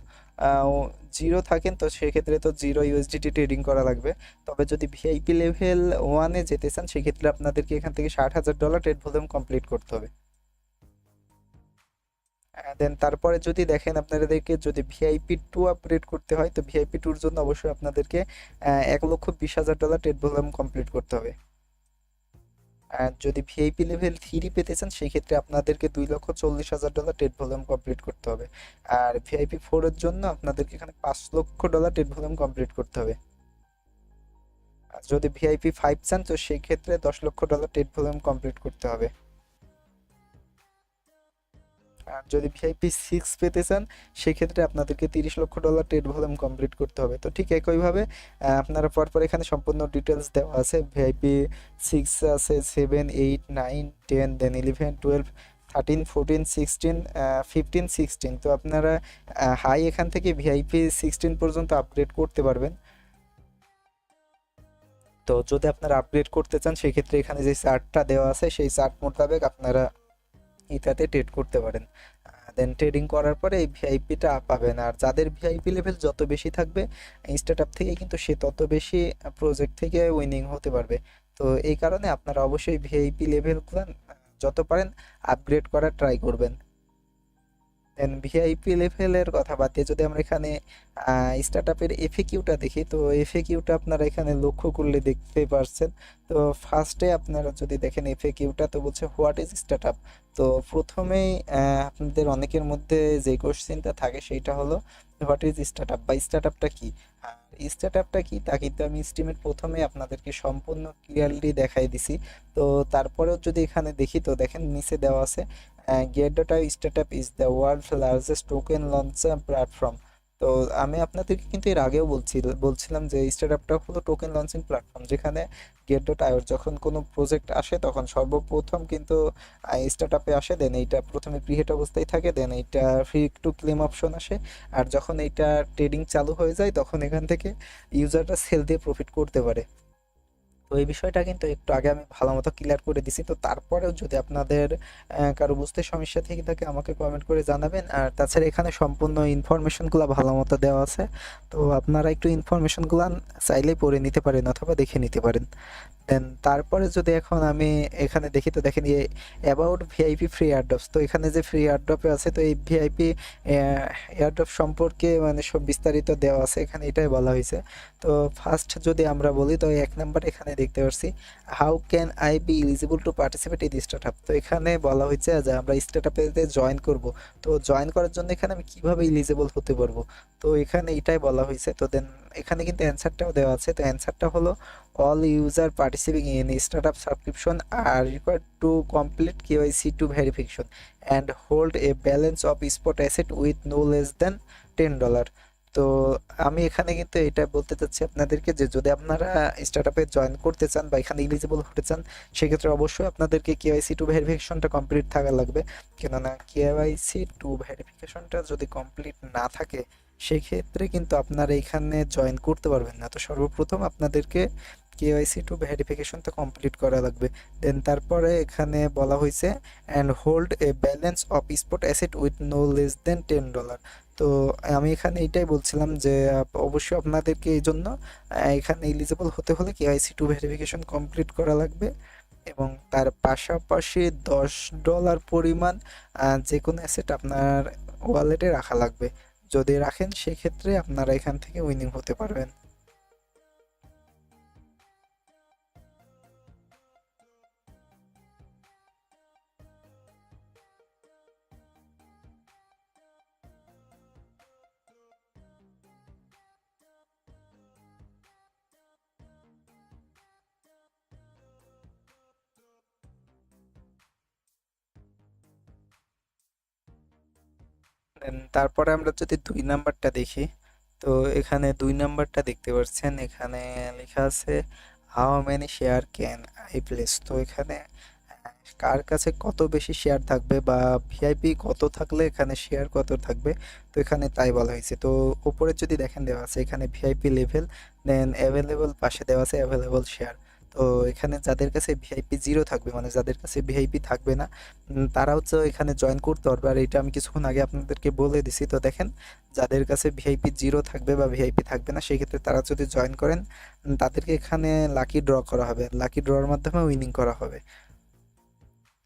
0 থাকেন তো সেক্ষেত্রে তো 0 ইউএসডিটি ট্রেডিং করা লাগবে। তবে যদি ভিআইপি লেভেল 1-এ যেতে চান সেক্ষেত্রে আপনাদেরকে এখান থেকে $60,000 ট্রেড ভলিউম কমপ্লিট করতে হবে। দেন তারপরে যদি দেখেন আপনাদেরকে যদি ভিআইপি 2 আপগ্রেড করতে হয় তো ভিআইপি 2 এর জন্য অবশ্যই আপনাদেরকে $1,20,000 ট্রেড ভলিউম কমপ্লিট করতে হবে। আর যদি ভিআইপি লেভেল 3 পেতে চান সেই ক্ষেত্রে আপনাদেরকে $2,40,000 ট্রেড ভলিউম কমপ্লিট করতে হবে। আর ভিআইপি 4 এর জন্য আপনাদেরকে এখানে $5,00,000 ট্রেড ভলিউম কমপ্লিট করতে হবে। আর যদি ভিআইপি 5 চান তো সেই ক্ষেত্রে $10,00,000 ট্রেড ভলিউম কমপ্লিট করতে হবে। আর যদি ভিআইপি 6 পেতে চান সেক্ষেত্রে আপনাদেরকে $30,00,000 ট্রেড ভলিউম কমপ্লিট করতে হবে। তো ঠিক একইভাবে আপনারা পরপর এখানে সম্পূর্ণ ডিটেলস দেওয়া আছে। ভিআইপি 6 আছে, 7, 8, 9, 10, দেন 11, 12, 13, 14, 16, 15, 16। তো আপনারা হাই এখান থেকে ভিআইপি 16 পর্যন্ত আপগ্রেড করতে পারবেন। তো যদি আপনারা আপগ্রেড করতে চান সেক্ষেত্রে এখানে যে চার্টটা দেওয়া আছে সেই চার্ট মোতাবেক আপনারা এটাতে ট্রেড করতে পারেন। দেন ট্রেডিং করার পরে এই ভিআইপিটা পাবেন, আর যাদের ভিআইপি লেভেল যত বেশি থাকবে স্টার্টআপ থেকে কিন্তু সে তত বেশি প্রজেক্ট থেকে উইনিং হতে পারবে। তো এই কারণে আপনারা অবশ্যই ভিআইপি লেভেলগুলো যত পারেন আপগ্রেড করার ট্রাই করবেন। দেন ভিআইপি লেভেলের কথা বাদ দিয়ে যদি আমরা এখানে স্টার্টআপের এফএকিউটা দেখি তো এফএকিউটা আপনারা এখানে লক্ষ্য করলে দেখতে পারছেন। তো ফার্স্টে আপনারা যদি দেখেন এফএকিউটা তো বলছে হোয়াট ইজ স্টার্টআপ। তো প্রথমেই আপনাদের অনেকের মধ্যে যে কোশ্চেনটা থাকে সেটা হলো হোয়াট ইজ স্টার্টআপ বা স্টার্টআপটা কি। স্টার্টআপটা কি তা কিন্তু আমি স্ট্রিমের প্রথমে আপনাদেরকে সম্পূর্ণ ক্লিয়ারলি দেখাই দিছি। তো তারপরেও যদি এখানে দেখি তো দেখেন নিচে দেওয়া আছে Get.io startup is the world's largest token launch platform। তো আমি আপনাদেরকে কিন্তু এর আগেও বলছিলাম যে স্টার্টআপটা হলো টোকেন লঞ্চিং প্ল্যাটফর্ম, যেখানে Get.io যখন কোনো প্রজেক্ট আসে তখন সর্বপ্রথম কিন্তু স্টার্টআপে আসে, দেন এইটা প্রথমে প্রিহেট অবস্থায় থাকে, দেন এইটা ফ্রি টু ক্লেম অপশন আসে, আর যখন এইটা ট্রেডিং চালু হয়ে যায় তখন এখান থেকে ইউজাররা সেল দিয়ে প্রফিট করতে পারে। তো এই বিষয়টা কিন্তু একটু আগে আমি ভালো মতো ক্লিয়ার করে দিছি। তো তারপরেও যদি আপনাদের কারো বুঝতে সমস্যা থেকে থাকে আমাকে কমেন্ট করে জানাবেন। আর তাছাড়া এখানে সম্পূর্ণ ইনফরমেশনগুলো ভালো মতো দেওয়া আছে, তো আপনারা একটু ইনফরমেশনগুলো চাইলেই পড়ে নিতে পারেন অথবা দেখে নিতে পারেন। দেন তারপরে যদি এখন আমি এখানে দেখি, তো দেখেন এই অ্যাবাউট ভিআইপি ফ্রি এয়ারড্রপস, তো এখানে যে ফ্রি এয়ারড্রপে আছে, তো এই ভিআইপি এয়ারড্রপ সম্পর্কে মানে সব বিস্তারিত দেওয়া আছে এখানে, এটাই বলা হয়েছে। তো ফার্স্ট যদি আমরা বলি, তো এক নাম্বার এখানে দেখতে পাচ্ছি how can I be eligible to participate in startup. তো এখানে বলা হয়েছে যে আমরা স্টার্টআপে জয়েন করব, তো জয়েন করার জন্য এখানে আমি কিভাবে এলিজিবল হতে পারবো, তো এখানে এটাই বলা হয়েছে। তো দেন এখানে কিন্তু অ্যান্সারটাও দেওয়া আছে, তো অ্যান্সারটা হলো all user participating in startup subscription are required to complete KYC to verification and hold a balance of spot asset with no less than $10। তো আমি এখানে কিন্তু এটা বলতে চাচ্ছি আপনাদেরকে যে যদি আপনারা স্টার্টআপে জয়েন করতে চান বা এখানে এলিজিবল হতে চান, সেক্ষেত্রে অবশ্যই আপনাদেরকে কেওয়াইসি টু ভেরিফিকেশনটা কমপ্লিট থাকা লাগবে। কেননা কেওয়াইসি টু ভেরিফিকেশনটা যদি কমপ্লিট না থাকে সেক্ষেত্রে কিন্তু আপনারা এখানে জয়েন করতে পারবেন না। তো সর্বপ্রথম আপনাদেরকে কেওয়াইসি টু ভেরিফিকেশনটা কমপ্লিট করা লাগবে। দেন তারপরে এখানে বলা হয়েছে and hold a balance of spot asset with no less than $10। তো আমি এখানে এইটাই বলছিলাম যে অবশ্যই আপনাদেরকে এই জন্য এখানে এলিজিবল হতে হলে কেওয়াইসি টু ভেরিফিকেশন কমপ্লিট করা লাগবে এবং তার পাশাপাশি $10 পরিমাণ যে কোনো অ্যাসেট আপনার ওয়ালেটে রাখা লাগবে। যদি রাখেন সেক্ষেত্রে আপনারা এখান থেকে উইনিং হতে পারবেন। তারপরে আমরা যদি 2 নাম্বারটা দেখি, তো এখানে 2 নাম্বারটা দেখতে পাচ্ছেন, এখানে লেখা আছে how many share can I place. তো এখানে কার কাছে কত বেশি শেয়ার থাকবে বা ভিআইপি কত থাকলে এখানে শেয়ার কত থাকবে, তো এখানে তাই বলা হয়েছে। তো উপরে যদি দেখেন দেওয়া আছে এখানে ভিআইপি লেভেল, দেন অ্যাভেলেবল পাশে দেওয়া আছে অ্যাভেলেবল শেয়ার। তো এখানে যাদের কাছে ভিআইপি জিরো থাকবে, মানে যাদের কাছে ভিআইপি থাকবে না, তারা হচ্ছে এখানে জয়েন করতে পারবে। আর এটা আমি কিছুক্ষণ আগে আপনাদেরকে বলে দিছি। তো দেখেন যাদের কাছে ভিআইপি জিরো থাকবে বা ভিআইপি থাকবে না, সেক্ষেত্রে তারা যদি জয়েন করেন তাদেরকে এখানে লাকি ড্র করা হবে, লাকি ড্রর মাধ্যমে উইনিং করা হবে।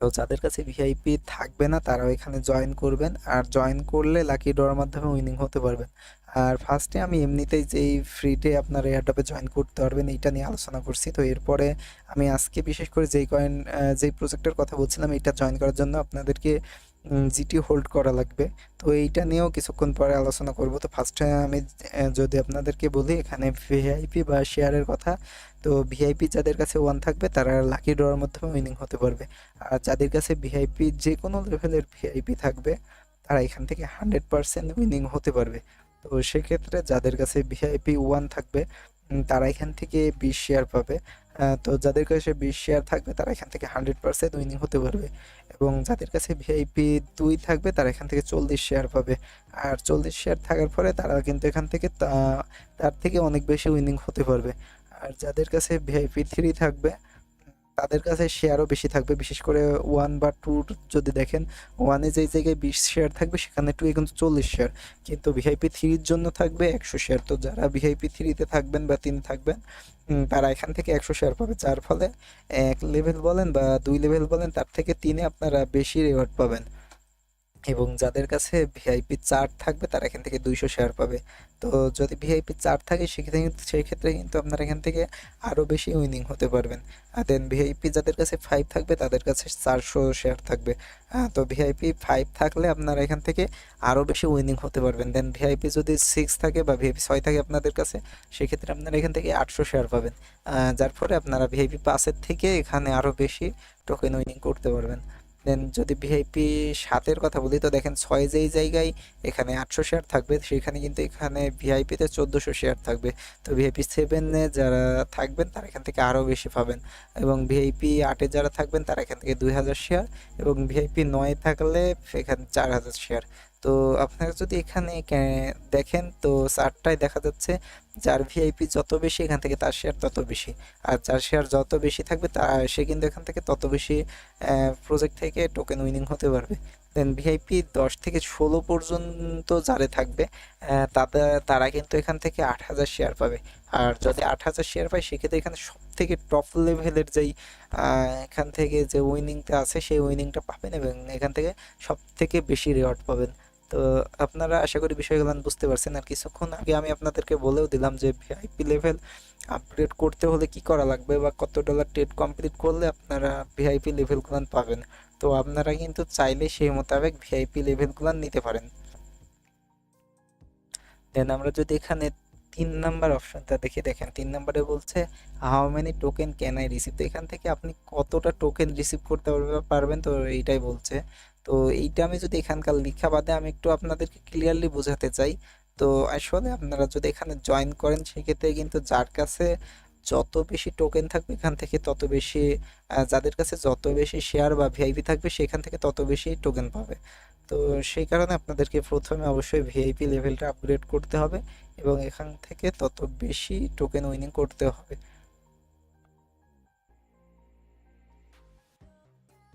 তো যাদের কাছে ভিআইপি থাকবে না তারাও এখানে জয়েন করবেন, আর জয়েন করলে লাকি ড্রর মাধ্যমে উইনিং হতে পারবেন। আর ফার্স্টে আমি এমনিতেই যেই ফ্রিতে আপনার এয়ারড্রপে জয়েন করতে পারবেন এইটা নিয়ে আলোচনা করছি। তো এরপরে আমি আজকে বিশেষ করে যেই প্রজেক্টের কথা বলছিলাম এটা জয়েন করার জন্য আপনাদেরকে জিটি হোল্ড করা লাগবে। তো এইটা নিয়েও কিছুক্ষণ পরে আলোচনা করব। তো ফার্স্টে আমি যদি আপনাদেরকে বলি এখানে ভিআইপি বা শেয়ারের কথা, তো ভিআইপি যাদের কাছে 1 থাকবে তারা লাকি ড্রর মাধ্যমে উইনিং হতে পারবে। আর যাদের কাছে ভিআইপি যে কোনো লেভেলের ভিআইপি থাকবে তারা এখান থেকে 100% উইনিং হতে পারবে। তো সেক্ষেত্রে যাদের কাছে ভিআইপি 1 থাকবে তারা এখান থেকে 20 শেয়ার পাবে। তো যাদের কাছে 20 শেয়ার থাকবে তারা এখান থেকে 100% উইনিং হতে পারবে। এবং যাদের কাছে ভিআইপি 2 থাকবে তারা এখান থেকে 40 শেয়ার পাবে। আর 40 শেয়ার থাকার পরে তারা কিন্তু এখান থেকে তার থেকে অনেক বেশি উইনিং হতে পারবে। আর যাদের কাছে ভিআইপি 3 থাকবে তাদের কাছে শেয়ারও বেশি থাকবে। বিশেষ করে 1 বা 2 যদি দেখেন, 1 এ যেই জায়গায় 20 শেয়ার থাকবে সেখানে 2 এ কিন্তু 40 শেয়ার, কিন্তু ভিআইপি 3 এর জন্য থাকবে 100 শেয়ার। তো যারা ভিআইপি 3 তে থাকবেন বা 3 থাকবেন তারা এখান থেকে 100 শেয়ার পাবে, যার ফলে 1 লেভেল বলেন বা 2 লেভেল বলেন তার থেকে 3 এ আপনারা বেশি রিওয়ার্ড পাবেন। এবং যাদের কাছে ভিআইপি 4 থাকবে তারা এখান থেকে 200 শেয়ার পাবে। তো যদি ভিআইপি 4 থাকে সেই ক্ষেত্রে কিন্তু আপনারা এখান থেকে আরও বেশি উইনিং হতে পারবেন। আর দেন ভিআইপি যাদের কাছে 5 থাকবে তাদের কাছে 400 শেয়ার থাকবে। তো ভিআইপি 5 থাকলে আপনারা এখান থেকে আরও বেশি উইনিং হতে পারবেন। দেন ভিআইপি যদি 6 থাকে বা ভিআইপি 6 থাকে আপনাদের কাছে, সেক্ষেত্রে আপনারা এখান থেকে 800 শেয়ার পাবেন। যার ফলে আপনারা ভিআইপি 5-এর থেকে এখানে আরও বেশি টোকেন উইনিং করতে পারবেন। দেন যদি ভিআইপি 7-এর কথা বলি, তো দেখেন 6 যেই জায়গায় এখানে 800 শেয়ার থাকবে সেখানে কিন্তু এখানে ভিআইপিতে 1400 শেয়ার থাকবে। তো ভিআইপি 7-এ যারা থাকবেন তারা এখান থেকে আরও বেশি পাবেন। এবং ভিআইপি 8-এ যারা থাকবেন তারা এখান থেকে 2000 শেয়ার, এবং ভিআইপি 9-এ থাকলে এখানে 4000 শেয়ার। তো আপনারা যদি এখানে দেখেন তো চারটায় দেখা যাচ্ছে যার ভিআইপি যত বেশি এখান থেকে তার শেয়ার তত বেশি, আর যার শেয়ার যত বেশি থাকবে তা সে কিন্তু এখান থেকে তত বেশি প্রজেক্ট থেকে টোকেন উইনিং হতে পারবে। দেন ভিআইপি 10 থেকে 16 পর্যন্ত যারে থাকবে তারা কিন্তু এখান থেকে 8,000 শেয়ার পাবে। আর যদি 8,000 শেয়ার পায় সেক্ষেত্রে এখানে সব থেকে টপ লেভেলের যেই এখান থেকে যে উইনিংটা আছে সেই উইনিংটা পাবেন এবং এখান থেকে সব থেকে বেশি রেওয়ার্ড পাবেন। তো আপনারা আশা করি বিষয়গুলো বুঝতে পারছেন। আর কিছুক্ষণ আগে আমি আপনাদেরকে বলেও দিলাম যে ভিআইপি লেভেল আপগ্রেড করতে হলে কি করা লাগবে বা কত ডলার ট্রেড কমপ্লিট করলে আপনারা ভিআইপি লেভেলগুলো পাবেন। তো আপনারা কিন্তু চাইলে সেই মোতাবেক ভিআইপি লেভেলগুলো নিতে পারেন। দেন আমরা যদি এখানে 3 নাম্বার অপশনটা দেখে দেখেন, 3 নাম্বারে বলছে how many token can I receive. তো এখান থেকে আপনি কতটা টোকেন রিসিভ করতে পারবেন, তো এইটাই বলছে। তো এইটা আমি যদি এখানকার লেখা বাদে আমি একটু আপনাদেরকে ক্লিয়ারলি বোঝাতে চাই। তো আসলে আপনারা যদি এখানে জয়েন করেন সেক্ষেত্রে কিন্তু যার কাছে যত বেশি টোকেন থাকবে এখান থেকে তত বেশি, যাদের কাছে যত বেশি শেয়ার বা ভিআইপি থাকবে সেখান থেকে তত বেশি টোকেন পাবে। তো সেই কারণে আপনাদেরকে প্রথমে অবশ্যই ভিআইপি লেভেলটা আপগ্রেড করতে হবে এবং এখান থেকে তত বেশি টোকেন উইনিং করতে হবে।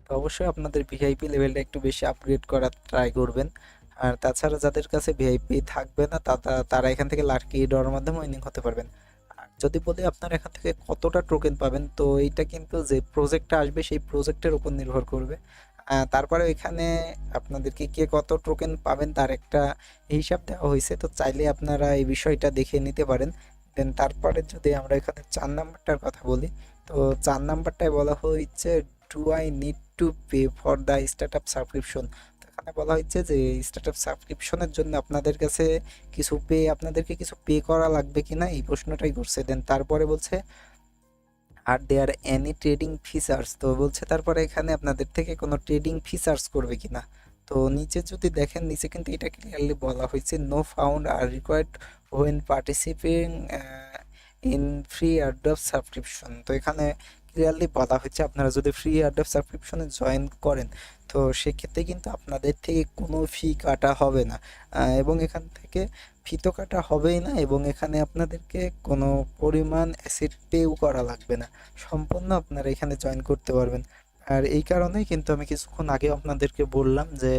তো অবশ্যই আপনাদের ভিআইপি লেভেলটা একটু বেশি আপগ্রেড করার ট্রাই করবেন। আর তাছাড়া যাদের কাছে ভিআইপি থাকবে না তারা এখান থেকে লাকি ড্রর মাধ্যমে উইনিং হতে পারবেন। আর যদি বলি আপনারা এখান থেকে কতটা টোকেন পাবেন, তো এইটা কিন্তু যে প্রজেক্টটা আসবে সেই প্রজেক্টের উপর নির্ভর করবে। তারপরে এখানে আপনাদেরকে কে কত টোকেন পাবেন তার একটা হিসাব দেওয়া হয়েছে, তো চাইলে আপনারা এই বিষয়টা দেখে নিতে পারেন। দেন তারপরে যদি আমরা এখানে 4 নাম্বারটার কথা বলি, তো 4 নাম্বারটায় বলা হয়েছে do I need to pay for the startup subscription. এখানে বলা হচ্ছে যে স্টার্টআপ সাবস্ক্রিপশনের জন্য আপনাদেরকে কিছু পে করা লাগবে কিনা এই প্রশ্নটাই করছে। দেন তারপরে বলছে আর দেয়ার এনি ট্রেডিং ফিচার্স, তো বলছে তারপরে এখানে আপনাদের থেকে কোনো ট্রেডিং ফিচার্স করবে কিনা। তো নিচে যদি দেখেন নিচে কিন্তু এটা ক্লিয়ারলি বলা হয়েছে no found are required when participating in free airdrop subscription. তো এখানে ক্লিয়ারলি বলা হয়েছে আপনারা যদি ফ্রি এয়ারড্রপ সাবস্ক্রিপশনে জয়েন করেন তো সেক্ষেত্রে কিন্তু আপনাদের থেকে কোনো ফি কাটা হবে না, এবং এখান থেকে ফি তো কাটা হবেই না এবং এখানে আপনাদেরকে কোনো পরিমাণ অ্যাসেট পেও করা লাগবে না, সম্পূর্ণ আপনারা এখানে জয়েন করতে পারবেন। আর এই কারণেই কিন্তু আমি কিছুক্ষণ আগে আপনাদেরকে বললাম যে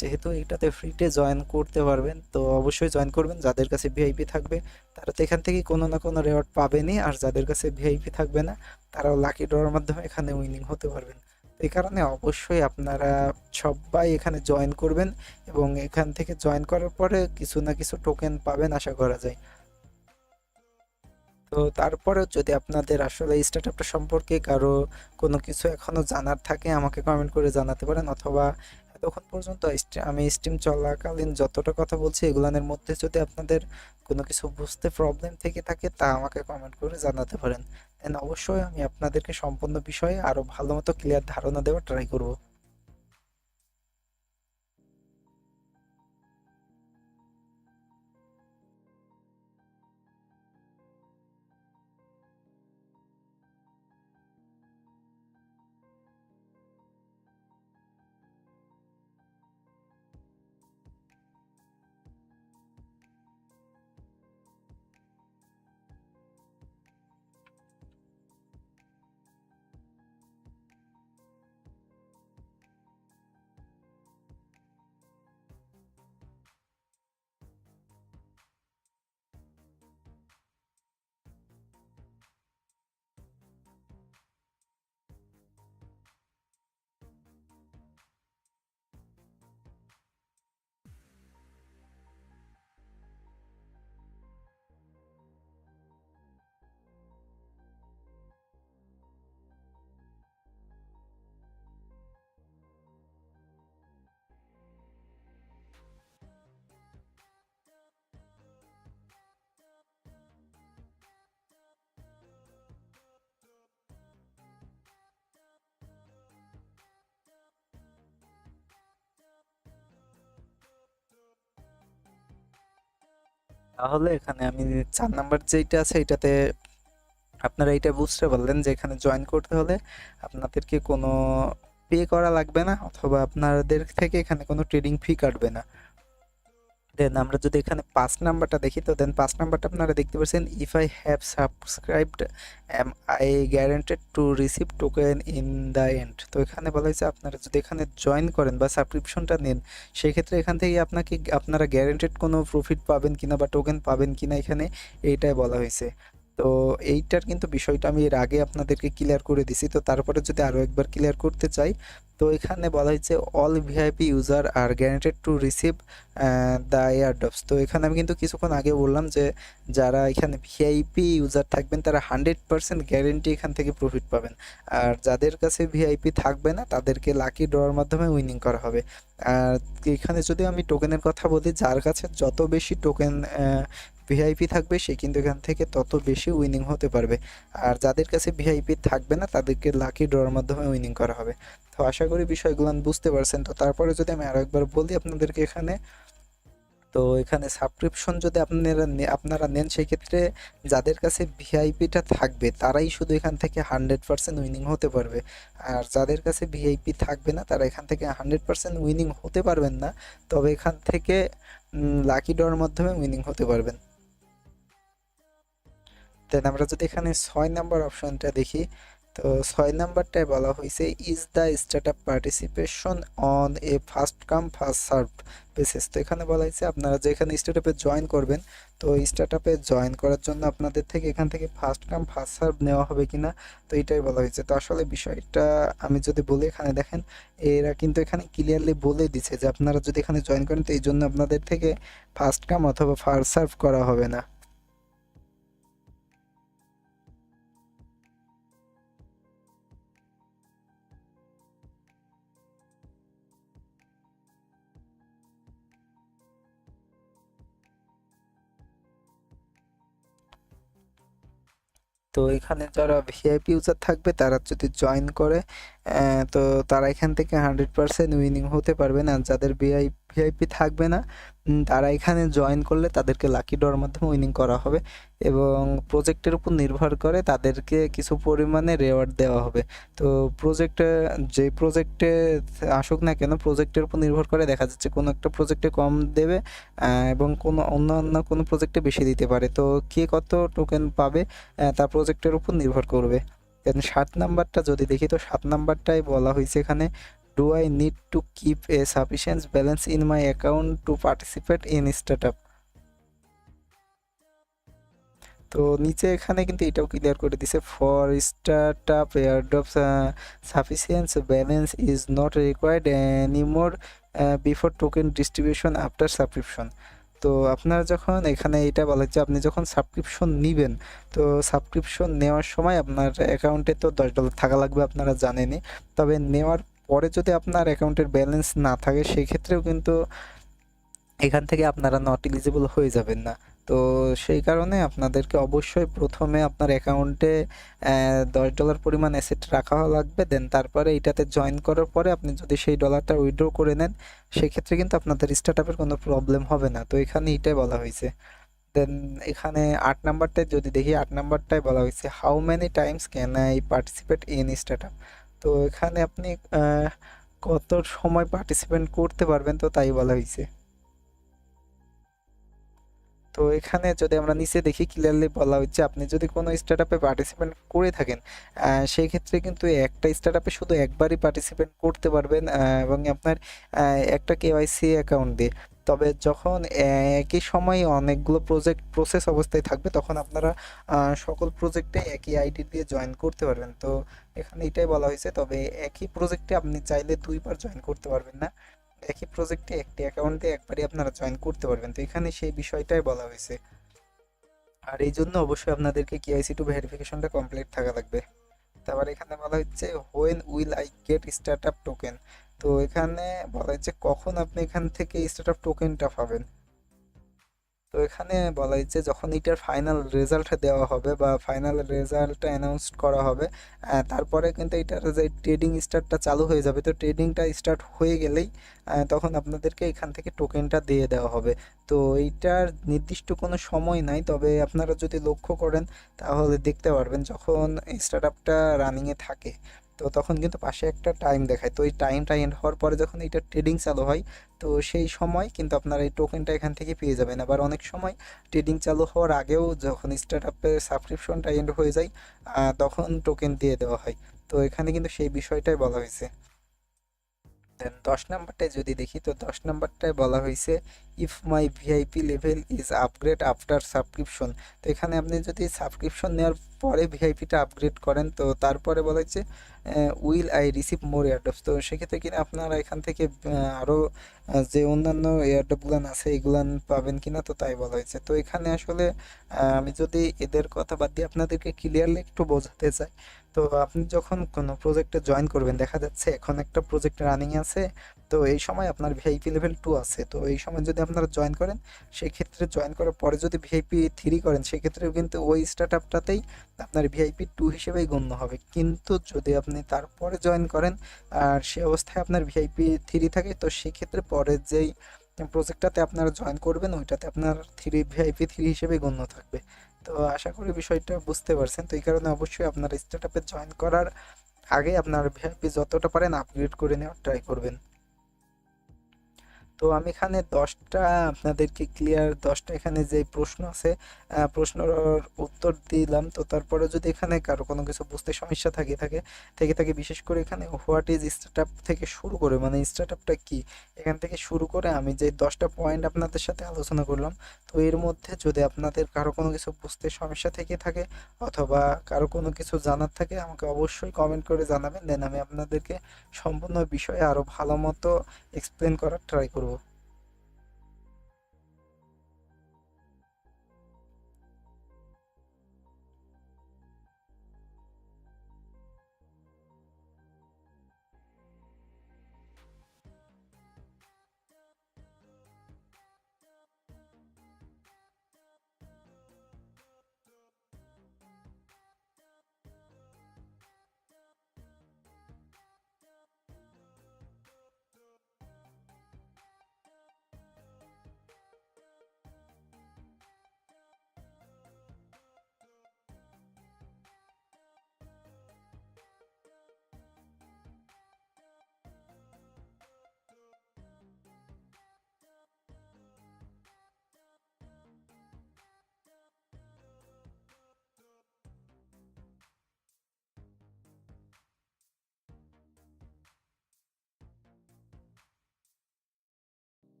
যেহেতু এটাতে ফ্রিতে জয়েন করতে পারবেন তো অবশ্যই জয়েন করবেন। যাদের কাছে ভিআইপি থাকবে তারা তো এখান থেকে কোনো না কোনো রেওয়ার্ড পাবেনই, আর যাদের কাছে ভিআইপি থাকবে না তারাও লাকি ড্রর মাধ্যমে এখানে উইনিং হতে পারবেন। এই কারণে অবশ্যই আপনারা সবাই এখানে জয়েন করবেন এবং এখান থেকে জয়েন করার পরে কিছু না কিছু টোকেন পাবেন আশা করা যায়। তো তারপরে যদি আপনাদের আসলে এই স্টার্টআপটা সম্পর্কে কারো কোনো কিছু এখনো জানার থাকে আমাকে কমেন্ট করে জানাতে পারেন, অথবা এতক্ষণ পর্যন্ত আমি স্ট্রিম চলাকালীন যতটা কথা বলছি এগুলানের মধ্যে যদি আপনাদের কোনো কিছু বুঝতে প্রবলেম থেকে থাকে তা আমাকে কমেন্ট করে জানাতে পারেন। দেন অবশ্যই আমি আপনাদেরকে সম্পূর্ণ বিষয়ে আরো ভালো মতো ক্লিয়ার ধারণা দেওয়ার ট্রাই করব। তাহলে এখানে আমি 4 নাম্বার যেটা আছে এটাতে আপনারা এটা বুঝতে পারলেন যে এখানে জয়েন করতে হলে আপনাদেরকে কোনো পে করা লাগবে না, অথবা আপনাদের থেকে এখানে কোনো ট্রেডিং ফি কাটবে না। দেন আমরা যদি এখানে 5 নাম্বারটা দেখি, তো দেন 5 নাম্বারটা আপনারা দেখতে পাচ্ছেন, if I have subscribed am I guaranteed to receive token in the end. তো এখানে বলা হয়েছে আপনারা যদি এখানে জয়েন করেন বা সাবস্ক্রিপশনটা নেন, সেক্ষেত্রে এখান থেকে আপনারা গ্যারান্টেড কোনো প্রফিট পাবেন কিনা বা টোকেন পাবেন কিনা, এখানে এইটাই বলা হয়েছে। তো এইটার কিন্তু বিষয়টা আমি এর আগে আপনাদেরকে ক্লিয়ার করে দিছি, তো তারপরে যদি আরও একবার ক্লিয়ার করতে চাই, তো এখানে বলা হয়েছে all VIP user are guaranteed to receive the airdrops. তো এখানে আমি কিন্তু কিছুক্ষণ আগে বললাম যে যারা এখানে ভিআইপি ইউজার থাকবেন তারা 100% গ্যারেন্টি এখান থেকে প্রফিট পাবেন, আর যাদের কাছে ভিআইপি থাকবে না তাদেরকে লাকি ড্রর মাধ্যমে উইনিং করা হবে। আর এখানে যদি আমি টোকেনের কথা বলি, যার কাছে যত বেশি টোকেন ভিআইপি থাকবে সে কিন্তু এখান থেকে তত বেশি উইনিং হতে পারবে, আর যাদের কাছে ভিআইপি থাকবে না তাদেরকে লাকি ড্রর মাধ্যমে উইনিং করা হবে। তো আশা করি বিষয়গুলো বুঝতে পারছেন। তো তারপরে যদি আমি আরো একবার বলি আপনাদেরকে এখানে, তো এখানে সাবস্ক্রিপশন যদি আপনারা নেন, সেই ক্ষেত্রে যাদের কাছে ভিআইপিটা থাকবে তারাই শুধু এখান থেকে 100% উইনিং হতে পারবে, আর যাদের কাছে ভিআইপি থাকবে না তারা এখান থেকে 100% উইনিং হতে পারবেন না, তবে এখান থেকে লাকি ড্রর মাধ্যমে উইনিং হতে পারবেন। দেন আমরা যদি এখানে 6 নাম্বার অপশনটা দেখি, তো 6 নাম্বারটায় বলা হয়েছে is the startup participation on a first come first served basis. তো এখানে বলা হয়েছে আপনারা যে এখানে স্টার্টআপে জয়েন করবেন, তো স্টার্টআপে জয়েন করার জন্য আপনাদের থেকে এখান থেকে ফার্স্ট কাম ফার্স্ট সার্ভ নেওয়া হবে কিনা, তো এটাই বলা হয়েছে। তো আসলে বিষয়টা আমি যদি বলি, এখানে দেখেন এরা কিন্তু এখানে ক্লিয়ারলি বলে দিছে যে আপনারা যদি এখানে জয়েন করেন তো এই জন্য আপনাদের থেকে ফার্স্ট কাম অথবা ফার্স্ট সার্ভ করা হবে না। তো এখানে যারা ভিআইপি ইউজার থাকবে তারা যদি জয়েন করে তো তারা এখান থেকে 100% উইনিং হতে পারবে না, যাদের ভিআইপি থাকবে না তারা এখানে জয়েন করলে তাদেরকে লাকি ড্রর মাধ্যমে উইনিং করা হবে, এবং প্রজেক্টের উপর নির্ভর করে তাদেরকে কিছু পরিমাণে রেওয়ার্ড দেওয়া হবে। তো যে প্রজেক্টে আসুক না কেন, প্রজেক্টের উপর নির্ভর করে, দেখা যাচ্ছে কোনো একটা প্রজেক্টে কম দেবে এবং অন্য কোনো প্রজেক্টে বেশি দিতে পারে। তো কে কত টোকেন পাবে তা প্রজেক্টের উপর নির্ভর করবে। দেন 7 নাম্বারটা যদি দেখি, তো 7 নাম্বারটায় বলা হয়েছে এখানে do I need to keep A sufficient balance in my account to participate in startup. তো নিচে এখানে কিন্তু এটাও ক্লিয়ার করে দিছে, for startup airdrop sufficient balance is not required anymore before token distribution after subscription. তো আপনারা যখন এখানে এটা বলা হচ্ছে আপনি যখন সাবস্ক্রিপশন নিবেন, তো সাবস্ক্রিপশন নেওয়ার সময় আপনার অ্যাকাউন্টে তো $10 থাকা লাগবে, আপনারা জানেনই। তবে নেওয়ার পরে যদি আপনার অ্যাকাউন্টের ব্যালেন্স না থাকে, সেই ক্ষেত্রেও কিন্তু এখান থেকে আপনারা নট এলিজিবল হয়ে যাবেন না। তো সেই কারণে আপনাদেরকে অবশ্যই প্রথমে আপনার অ্যাকাউন্টে $10 পরিমাণ অ্যাসেট রাখা লাগবে, দেন তারপরে এটাতে জয়েন করার পরে আপনি যদি সেই ডলারটা উইথড্র করে নেন, সেক্ষেত্রে কিন্তু আপনাদের স্টার্টআপের কোনো প্রবলেম হবে না। তো এখানে এটাই বলা হয়েছে। দেন এখানে 8 নাম্বারটায় যদি দেখি, 8 নাম্বারটায় বলা হয়েছে how many Times can I participate in startup. তো এখানে আপনি কত সময় পার্টিসিপেট করতে পারবেন, তো তাই বলা হয়েছে। তো এখানে যদি আমরা নিচে দেখি, ক্লিয়ারলি বলা হচ্ছে আপনি যদি কোনো স্টার্টআপে পার্টিসিপেট করে থাকেন, সেই ক্ষেত্রে কিন্তু একটা স্টার্টআপে শুধু একবারই পার্টিসিপেট করতে পারবেন, এবং আপনার একটা কেওয়াইসি অ্যাকাউন্ট দিয়ে। তবে যখন একই সময়ে অনেকগুলো প্রজেক্ট প্রসেস অবস্থায় থাকবে, তখন আপনারা সকল প্রজেক্টে একই আইডি দিয়ে জয়েন করতে পারবেন। তো এখানে এটাই বলা হয়েছে, তবে একই প্রজেক্টে আপনি চাইলে 2বার জয়েন করতে পারবেন না, একই প্রজেক্টে একটি অ্যাকাউন্টে একবারই আপনারা জয়েন করতে পারবেন। তো এখানে সেই বিষয়টাই বলা হয়েছে, আর এই জন্য অবশ্যই আপনাদেরকে কেওয়াইসি টু ভেরিফিকেশনটা কমপ্লিট থাকা লাগবে। তারপর এখানে বলা হচ্ছে when will I get startup token. তো এখানে বলা হচ্ছে কখন আপনি এখান থেকে স্টার্টআপ টোকেনটা পাবেন। তো এখানে বলা হয়েছে যখন এটার ফাইনাল রেজাল্ট দেওয়া হবে বা ফাইনাল রেজাল্টটা অ্যানাউন্স করা হবে, তারপরে কিন্তু এটার যে ট্রেডিং স্টার্টটা চালু হয়ে যাবে। তো ট্রেডিংটা স্টার্ট হয়ে গেলেই তখন আপনাদেরকে এখান থেকে টোকেনটা দিয়ে দেওয়া হবে। তো এইটার নির্দিষ্ট কোনো সময় নাই, তবে আপনারা যদি লক্ষ্য করেন তাহলে দেখতে পারবেন যখন স্টার্টআপটা রানিংয়ে থাকে, তো তখন কিন্তু পাশে একটা টাইম দেখায়, তো এই টাইমটা এন্ড হওয়ার পরে যখন এটা ট্রেডিং চালু হয়, তো সেই সময় কিন্তু আপনারা এই টোকেনটা এখান থেকে পেয়ে যাবেন। আবার অনেক সময় ট্রেডিং চালু হওয়ার আগেও যখন স্টার্ট আপের সাবস্ক্রিপশনটা এন্ড হয়ে যায়, তখন টোকেন দিয়ে দেওয়া হয়। তো এখানে কিন্তু সেই বিষয়টাই বলা হয়েছে। দেন 10 নাম্বারটায় যদি দেখি, তো 10 নাম্বারটায় বলা হয়েছে if my VIP level is upgrade after subscription. তো এখানে আপনি যদি সাবস্ক্রিপশন নেওয়ার পরে ভিআইপিটা আপগ্রেড করেন, তো তারপরে বলা হচ্ছে will I receive more airdrops. তো সেক্ষেত্রে কিনা আপনারা এখান থেকে আরও যে অন্যান্য এয়ারড্রপগুলান আছে এগুলান পাবেন কিনা, তো তাই বলা হয়েছে। তো এখানে আসলে আমি যদি এদের কথা বাদ দিয়ে আপনাদেরকে ক্লিয়ারলি একটু বোঝাতে চাই, তো আপনি যখন কোনো প্রজেক্টে জয়েন করবেন, দেখা যাচ্ছে এখন একটা প্রজেক্ট রানিং আছে, তো এই সময় আপনার ভিআইপি লেভেল 2 আছে, তো এই সময় যদি আপনারা জয়েন করেন, সেক্ষেত্রে জয়েন করার পরে যদি ভিআইপি 3 করেন, সেক্ষেত্রেও কিন্তু ওই স্টার্টআপটাতেই আপনার ভিআইপি 2 হিসেবেই গণ্য হবে। কিন্তু যদি আপনি তারপরে জয়েন করেন আর সে অবস্থায় আপনার ভিআইপি 3 থাকে, তো সেক্ষেত্রে পরের যেই প্রজেক্টটাতে আপনারা জয়েন করবেন ওইটাতে আপনার ভিআইপি 3 হিসেবেই গণ্য থাকবে। তো আশা করি বিষয়টা বুঝতে পারছেন। তো এই কারণে অবশ্যই আপনার স্টার্টআপে জয়েন করার আগে আপনার ভিআইপি যতটা পারেন আপগ্রেড করে নেওয়ার ট্রাই করবেন। তো আমি এখানে 10টা আপনাদেরকে ক্লিয়ার 10টা এখানে যে প্রশ্ন আছে, প্রশ্নের উত্তর দিলাম। তো তারপরে যদি এখানে কারো কোনো কিছু বুঝতে সমস্যা থেকে থাকে বিশেষ করে এখানে হোয়াট ইজ স্টার্টআপ থেকে শুরু করে, মানে স্টার্টআপটা কি, এখান থেকে শুরু করে আমি যে 10টা পয়েন্ট আপনাদের সাথে আলোচনা করলাম, তো এর মধ্যে যদি আপনাদের কারো কোনো কিছু বুঝতে সমস্যা থেকে থাকে অথবা কারো কোনো কিছু জানার থাকে, আমাকে অবশ্যই কমেন্ট করে জানাবেন। দেন আমি আপনাদেরকে সম্পূর্ণ বিষয়ে আরো ভালো মতো এক্সপ্লেন করার ট্রাই করব।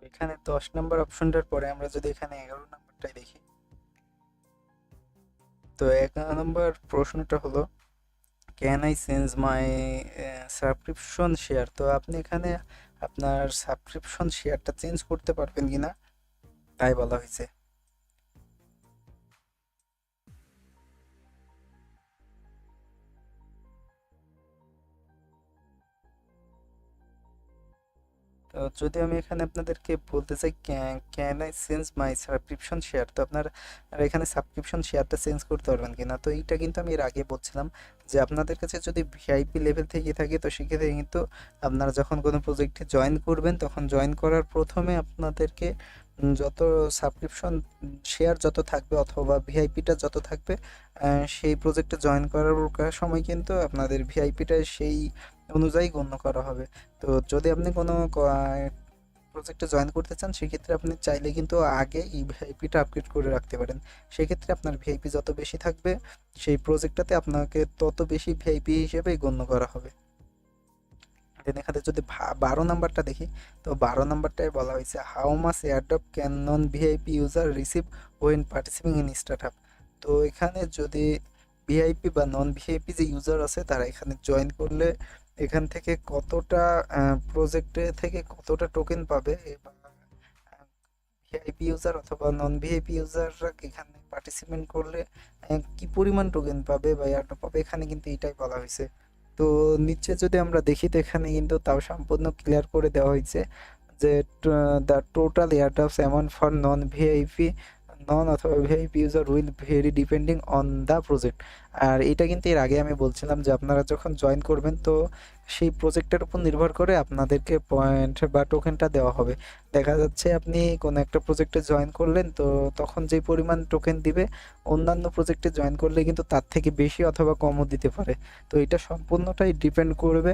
এখানে 10 নম্বর অপশনটার পরে আমরা যদি এখানে 11 নম্বরটাই দেখি, তো 11 নম্বর প্রশ্নটা হলো can I change my subscription share. তো আপনি এখানে আপনার সাবস্ক্রিপশন শেয়ারটা চেঞ্জ করতে পারবেন কিনা তাই বলা হয়েছে। তো যদি আমি এখানে আপনাদেরকে বলতে চাই can I change my subscription share, তো আপনার আর এখানে সাবস্ক্রিপশন শেয়ারটা চেঞ্জ করতে পারবেন কিনা, তো এইটা কিন্তু আমি এর আগে বলছিলাম যে আপনাদের কাছে যদি ভিআইপি লেভেল থেকে থাকে, তো সেক্ষেত্রে কিন্তু আপনারা যখন কোনো প্রজেক্টে জয়েন করবেন, তখন জয়েন করার প্রথমে আপনাদেরকে যত সাবস্ক্রিপশন শেয়ার যত থাকবে অথবা ভিআইপিটা যত থাকবে, সেই প্রজেক্টে জয়েন করার সময় কিন্তু আপনাদের ভিআইপিটা সেই অনুযায়ী গণ্য করা হবে। তো যদি আপনি কোনো প্রজেক্টে জয়েন করতে চান, সেক্ষেত্রে আপনি চাইলে কিন্তু আগে এই ভিআইপিটা আপগ্রেড করে রাখতে পারেন। সেক্ষেত্রে আপনার ভিআইপি যত বেশি থাকবে, সেই প্রজেক্টটাতে আপনাকে তত বেশি ভিআইপি হিসেবে গণ্য করা হবে। দেন এখানে যদি 12 নাম্বারটা দেখি, তো 12 নাম্বারটায় বলা হয়েছে how much airdrop can non VIP user receive when participating in startup. তো এখানে যদি ভিআইপি বা নন ভিআইপি যে ইউজার আছে তারা এখানে জয়েন করলে এখান থেকে কতটা প্রজেক্টে থেকে কতটা টোকেন পাবে, এবং ভিআইপি ইউজার অথবা নন ভিআইপি ইউজাররা এখানে পার্টিসিপেন্ট করলে কি পরিমাণ টোকেন পাবে বা এয়ারড্রপ পাবে, এখানে কিন্তু এটাই বলা হয়েছে। তো নিচে যদি আমরা দেখি, তো এখানে কিন্তু তাও সম্পূর্ণ ক্লিয়ার করে দেওয়া হয়েছে যে the total airdrops amount for non VIP non অথবা VIP user will vary depending on the project. আর এটা কিন্তু এর আগে আমি বলছিলাম যে আপনারা যখন জয়েন করবেন তো সেই প্রজেক্টের উপর নির্ভর করে আপনাদেরকে পয়েন্ট বা টোকেনটা দেওয়া হবে। দেখা যাচ্ছে আপনি কোনো একটা প্রজেক্টে জয়েন করলেন, তো তখন যে পরিমাণ টোকেন দিবে অন্যান্য প্রজেক্টে জয়েন করলে কিন্তু তার থেকে বেশি অথবা কমও দিতে পারে। তো এটা সম্পূর্ণটাই ডিপেন্ড করবে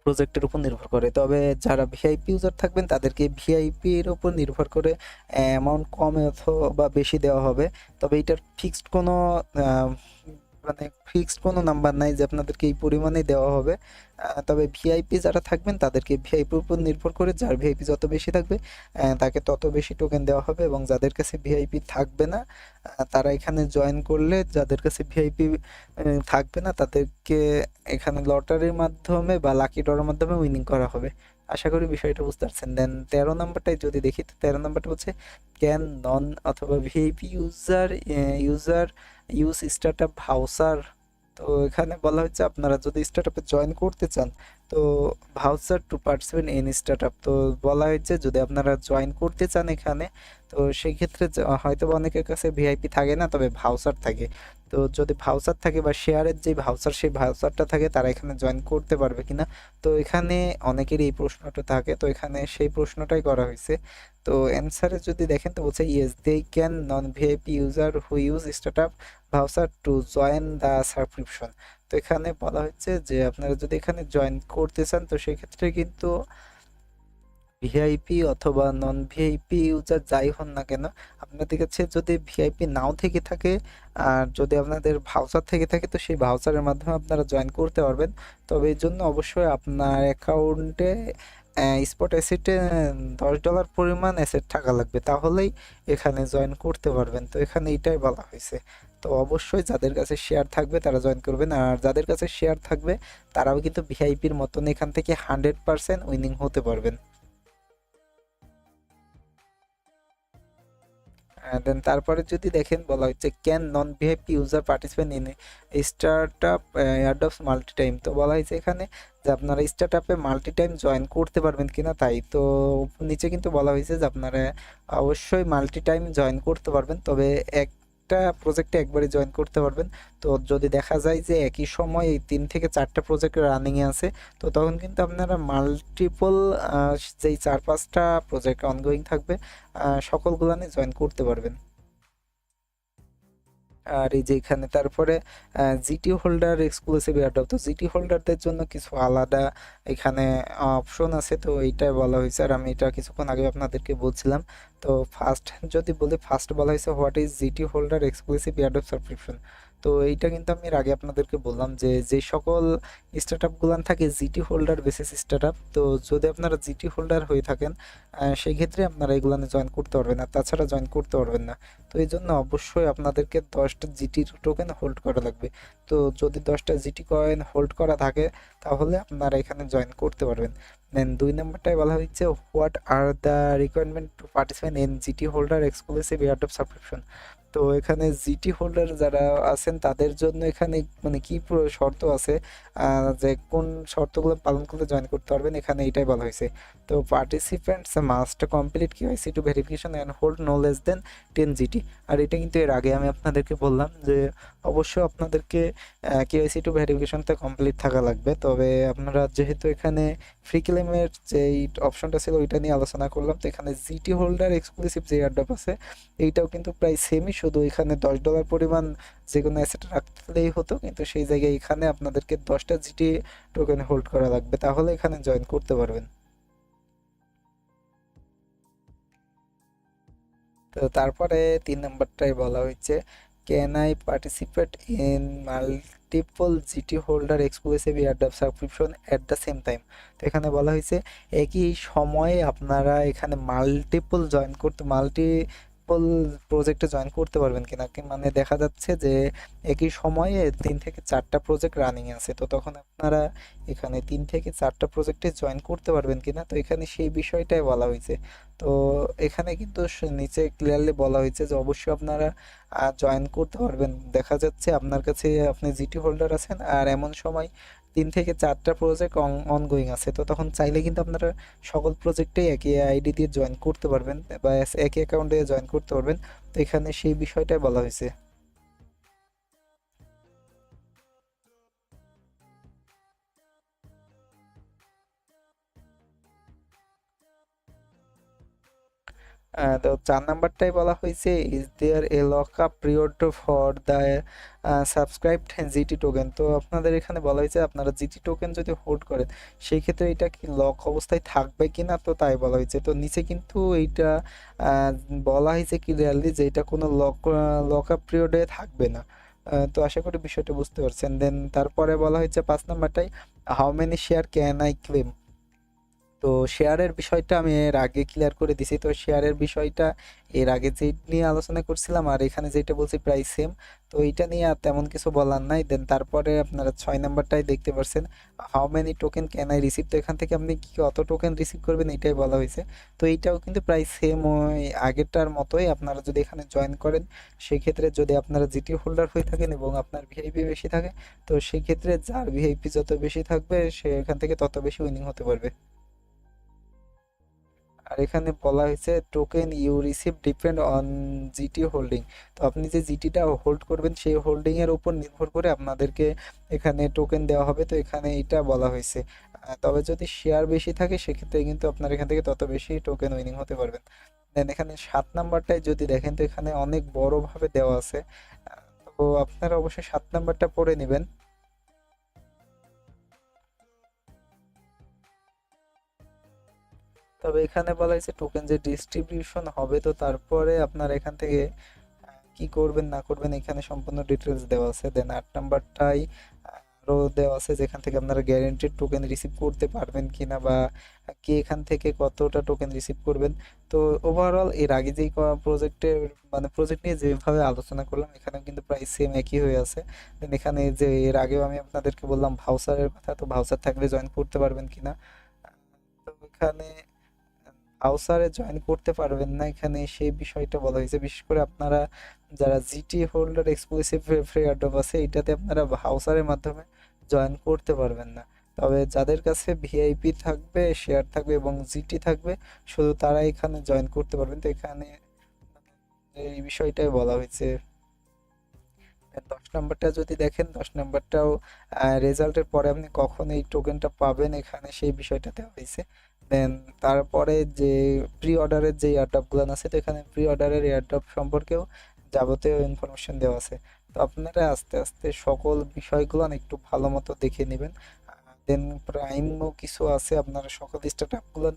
প্রজেক্টের উপর নির্ভর করে। তবে যারা ভিআইপি ইউজার থাকবেন তাদেরকে ভিআইপির উপর নির্ভর করে অ্যামাউন্ট কম অথবা বেশি দেওয়া হবে। তবে এটার ফিক্সড কোনো মানে ফিক্সড কোনো নাম্বার নাই যে আপনাদেরকে এই পরিমাণেই দেওয়া হবে। তবে ভিআইপি যারা থাকবেন তাদেরকে ভিআইপির উপর নির্ভর করে যার ভিআইপি যত বেশি থাকবে তাকে তত বেশি টোকেন দেওয়া হবে, এবং যাদের কাছে ভিআইপি থাকবে না তারা এখানে জয়েন করলে যাদের কাছে ভিআইপি থাকবে না তাদেরকে এখানে লটারির মাধ্যমে বা লাকি ড্রর মাধ্যমে উইনিং করা হবে। আশা করি বিষয়টা বুঝতে পারছেন। দেন 13 নম্বরটাই যদি দেখি, তো 13 নম্বরটা হচ্ছে ক্যান নন অথবা VIP user use startup voucher. তো এখানে বলা হচ্ছে আপনারা যদি স্টার্টআপে জয়েন করতে চান তো voucher to participate in startup. তো বলা হয়েছে যদি আপনারা জয়েন করতে চান এখানে, তো সেই ক্ষেত্রে হয়তো অনেকের কাছে ভিআইপি থাকে না, তবে ভাউচার থাকে। তো যদি ভাউচার থাকে বা শেয়ারের যে ভাউচার সেই ভাউচারটা থাকে তারা এখানে জয়েন করতে পারবে কিনা। তো এখানে অনেকেরই এই প্রশ্নটা থাকে, তো এখানে সেই প্রশ্নটাই করা হয়েছে। তো অ্যান্সারে যদি দেখেন তো বলছে yes they can non VIP user who use startup voucher to join the subscription. তো এখানে বলা হচ্ছে যে আপনারা যদি এখানে জয়েন করতে চান তো সেক্ষেত্রে কিন্তু ভিআইপি অথবা নন ভিআইপি ইউজার যাই হন না কেন আপনাদের কাছে যদি ভিআইপি নাও থেকে থাকে আর যদি আপনাদের ভাউচার থেকে থাকে তো সেই ভাউচারের মাধ্যমে আপনারা জয়েন করতে পারবেন। তবে এর জন্য অবশ্যই আপনার অ্যাকাউন্টে স্পট অ্যাসেটে $10 পরিমাণ অ্যাসেট থাকা লাগবে, তাহলেই এখানে জয়েন করতে পারবেন। তো এখানে এটাই বলা হয়েছে। তো অবশ্যই যাদের কাছে শেয়ার থাকবে তারা জয়েন করবেন, আর যাদের কাছে শেয়ার থাকবে তারাও কিন্তু ভিআইপির মতন এখান থেকে 100% উইনিং হতে পারবেন। দেন তারপরে যদি দেখেন বলা হচ্ছে can non VIP user participant in startup airdrops multi time. তো বলা হয়েছে এখানে যে আপনারা স্টার্টআপে মাল্টি টাইম জয়েন করতে পারবেন কিনা তাই। তো নিচে কিন্তু বলা হয়েছে যে আপনারা অবশ্যই মাল্টি টাইম জয়েন করতে পারবেন, তবে একটা প্রজেক্টে একবারে জয়েন করতে পারবেন। তো যদি দেখা যায় যে একই সময় এই 3 থেকে 4টা প্রজেক্ট রানিংয়ে আছে তো তখন কিন্তু আপনারা মাল্টিপল যেই 4-5টা প্রজেক্ট অনগোয়িং থাকবে সকলগুলানে জয়েন করতে পারবেন। আর এই যে এখানে তারপরে জিটি হোল্ডার এক্সক্লুসিভ এয়ারড্রপ, তো জিটি হোল্ডারদের জন্য কিছু আলাদা এখানে অপশন আছে, তো এইটাই বলা হয়েছে। আর আমি এটা কিছুক্ষণ আগে আপনাদেরকে বলছিলাম। তো ফার্স্ট যদি বলি, ফার্স্ট বলা হয়েছে what is GT holder exclusive airdrop subscription. তো এইটা কিন্তু আমি এর আগে আপনাদেরকে বললাম যে যে সকল স্টার্টআপগুলান থাকে জিটি হোল্ডার বেসিস স্টার্টআপ, তো যদি আপনারা জিটি হোল্ডার হয়ে থাকেন সেই ক্ষেত্রে আপনারা এগুলানে জয়েন করতে পারবেন, আর তাছাড়া জয়েন করতে পারবেন না। তো এই জন্য অবশ্যই আপনাদেরকে 10টা জিটি টোকেন হোল্ড করা লাগবে। তো যদি 10টা জিটি কয়েন হোল্ড করা থাকে তাহলে আপনারা এখানে জয়েন করতে পারবেন। দেন 2 নম্বরটায় বলা হয়েছে what are the requirement to participate in GT holder exclusive airdrop subscription. তো এখানে জিটি হোল্ডার যারা আছেন তাদের জন্য এখানে মানে কি শর্ত আছে, যে কোন শর্তগুলো পালন করলে জয়েন করতে পারবেন এখানে এটাই বলা হয়েছে। তো participants must complete KYC to verification and hold no less than 10 GT. আর এটা কিন্তু এর আগে আমি আপনাদেরকে বললাম যে অবশ্যই আপনাদেরকে কেওয়াইসি টু ভেরিফিকেশনটা কমপ্লিট থাকা লাগবে। তবে আপনারা যেহেতু এখানে ফ্রি ক্লেমের যে অপশনটা ছিল ওইটা নিয়ে আলোচনা করলাম, তো এখানে জিটি হোল্ডার এক্সক্লুসিভ যে এয়ারড্রপ আছে এইটাও কিন্তু প্রায় সেমই, শুধু এখানে $10 পরিমাণ যে কোনো অ্যাসেট রাখলেই হতো, কিন্তু সেই জায়গায় এখানে আপনাদেরকে 10টা জিটি টোকেন হোল্ড করা লাগবে, তাহলে এখানে জয়েন করতে পারবেন। তো তারপরে 3 নম্বরটাই বলা হয়েছে can I participate in multiple GT holder exclusive airdrop subscription at the same time. তো এখানে বলা হয়েছে একই সময়ে আপনারা এখানে মাল্টিপল প্রজেক্টে জয়েন করতে পারবেন কিনা, মানে দেখা যাচ্ছে যে একই সময়ে 3 থেকে 4টা প্রজেক্ট রানিং আছে, তো তখন আপনারা এখানে 3 থেকে 4টা প্রজেক্টে জয়েন করতে পারবেন কিনা, তো এখানে সেই বিষয়টাই বলা হয়েছে। তো এখানে কিন্তু নিচে ক্লিয়ারলি বলা হয়েছে যে অবশ্যই আপনারা জয়েন করতে পারবেন। দেখা যাচ্ছে আপনার কাছে আপনি জিটি হোল্ডার আছেন আর এমন সময় 3 থেকে 4টা প্রজেক্ট অনগোয়িং আছে। তো তখন চাইলে কিন্তু আপনারা সকল প্রজেক্টেই একই আইডি দিয়ে জয়েন করতে পারবেন বা একই অ্যাকাউন্টে জয়েন করতে পারবেন। তো এখানে সেই বিষয়টাই বলা হয়েছে। তো 4 নাম্বারটাই বলা হয়েছে, is there a lock up period for the subscribed GT token. তো আপনাদের এখানে বলা হয়েছে আপনারা জিটি টোকেন যদি হোল্ড করেন সেই ক্ষেত্রে এটা কি লক অবস্থায় থাকবে কিনা, তো তাই বলা হয়েছে। তো নিচে কিন্তু এইটা আহ, বলা হয়েছে ক্লিয়ারলি যে এটা কোনো লক আপ পিরিয়ডে থাকবে না। তো আশা করি বিষয়টা বুঝতে পারছেন। দেন তারপরে বলা হয়েছে 5 নাম্বারটাই, how many share can I claim. তো শেয়ারের বিষয়টা আমি এর আগে ক্লিয়ার করে দিছি। তো শেয়ারের বিষয়টা এর আগে যে নিয়ে আলোচনা করছিলাম আর এখানে যেটা বলছি প্রায় সেম। তো এইটা নিয়ে আর তেমন কিছু বলার নাই। দেন তারপরে আপনারা 6 নাম্বারটাই দেখতে পারছেন, how many token can I receive. তো এখান থেকে আপনি কি কত টোকেন রিসিভ করবেন এটাই বলা হয়েছে। তো এইটাও কিন্তু প্রায় সেম ওই আগেরটার মতোই। আপনারা যদি এখানে জয়েন করেন সেক্ষেত্রে যদি আপনারা জিটি হোল্ডার হয়ে থাকেন এবং আপনার ভিআইপি বেশি থাকে, তো সেই ক্ষেত্রে যার ভিআইপি যত বেশি থাকবে সে এখান থেকে তত বেশি উইনিং হতে পারবে। আর এখানে বলা হয়েছে token you receive depend on GT holding. তো আপনি যে জিটিটা হোল্ড করবেন সেই হোল্ডিং এর উপর নির্ভর করে আপনাদেরকে এখানে টোকেন দেওয়া হবে। তো এখানে এটা বলা হয়েছে। তবে যদি শেয়ার বেশি থাকে সেক্ষেত্রে কিন্তু আপনার এখান থেকে তত বেশি টোকেন উইনিং হতে পারবেন। দেন এখানে 7 নাম্বারটায় যদি দেখেন তো এখানে অনেক বড় ভাবে দেওয়া আছে। তো আপনারা অবশ্যই 7 নাম্বারটা পড়ে নেবেন। তবে এখানে বলা হয়েছে টোকেন যে ডিস্ট্রিবিউশন হবে, তো তারপরে আপনার এখান থেকে কি করবেন না করবেন এখানে সম্পূর্ণ ডিটেলস দেওয়া আছে। দেন 8 নাম্বারটাই আরো দেওয়া আছে যেখান থেকে আপনারা গ্যারেন্টেড টোকেন রিসিভ করতে পারবেন কিনা বা কে এখান থেকে কতটা টোকেন রিসিভ করবেন। তো ওভারঅল এর আগে যেই প্রজেক্টের মানে প্রজেক্ট নিয়ে যেভাবে আলোচনা করলাম এখানে কিন্তু প্রায় সেম একই হয়ে আছে। দেন এখানে যে এর আগেও আমি আপনাদেরকে বললাম ভাউচারের কথা, তো ভাউচার থাকলে জয়েন করতে পারবেন কিনা। তো এখানে আউসারে জয়েন করতে পারবেন না এখানে সেই বিষয়টা বলা হয়েছে। বিশেষ করে আপনারা যারা GT holder exclusive free airdrop আছে এটাতে আপনারা হাউসারের মাধ্যমে জয়েন করতে পারবেন না। তবে যাদের কাছে ভিআইপি থাকবে, শেয়ার থাকবে এবং জিটি থাকবে শুধু তারা এখানে জয়েন করতে পারবেন। তো এখানে এই বিষয়টাই বলা হয়েছে। 10 নাম্বারটা যদি দেখেন 10 নাম্বারটাও রেজাল্টের পরে আপনি কখন এই টোকেনটা পাবেন এখানে সেই বিষয়টা দেওয়া হয়েছে। দেন তারপরে যে প্রি অর্ডারের যে এয়ারড্রপগুলো আছে তো এখানে প্রি অর্ডারের এয়ারড্রপ সম্পর্কেও যাবতীয় ইনফরমেশন দেওয়া আছে। তো আপনারা আস্তে আস্তে সকল বিষয়গুলো একটু ভালো মতো দেখে নেবেন। দেন প্রাইমও কিছু আছে, আপনারা সকল স্টার্টআপগুলো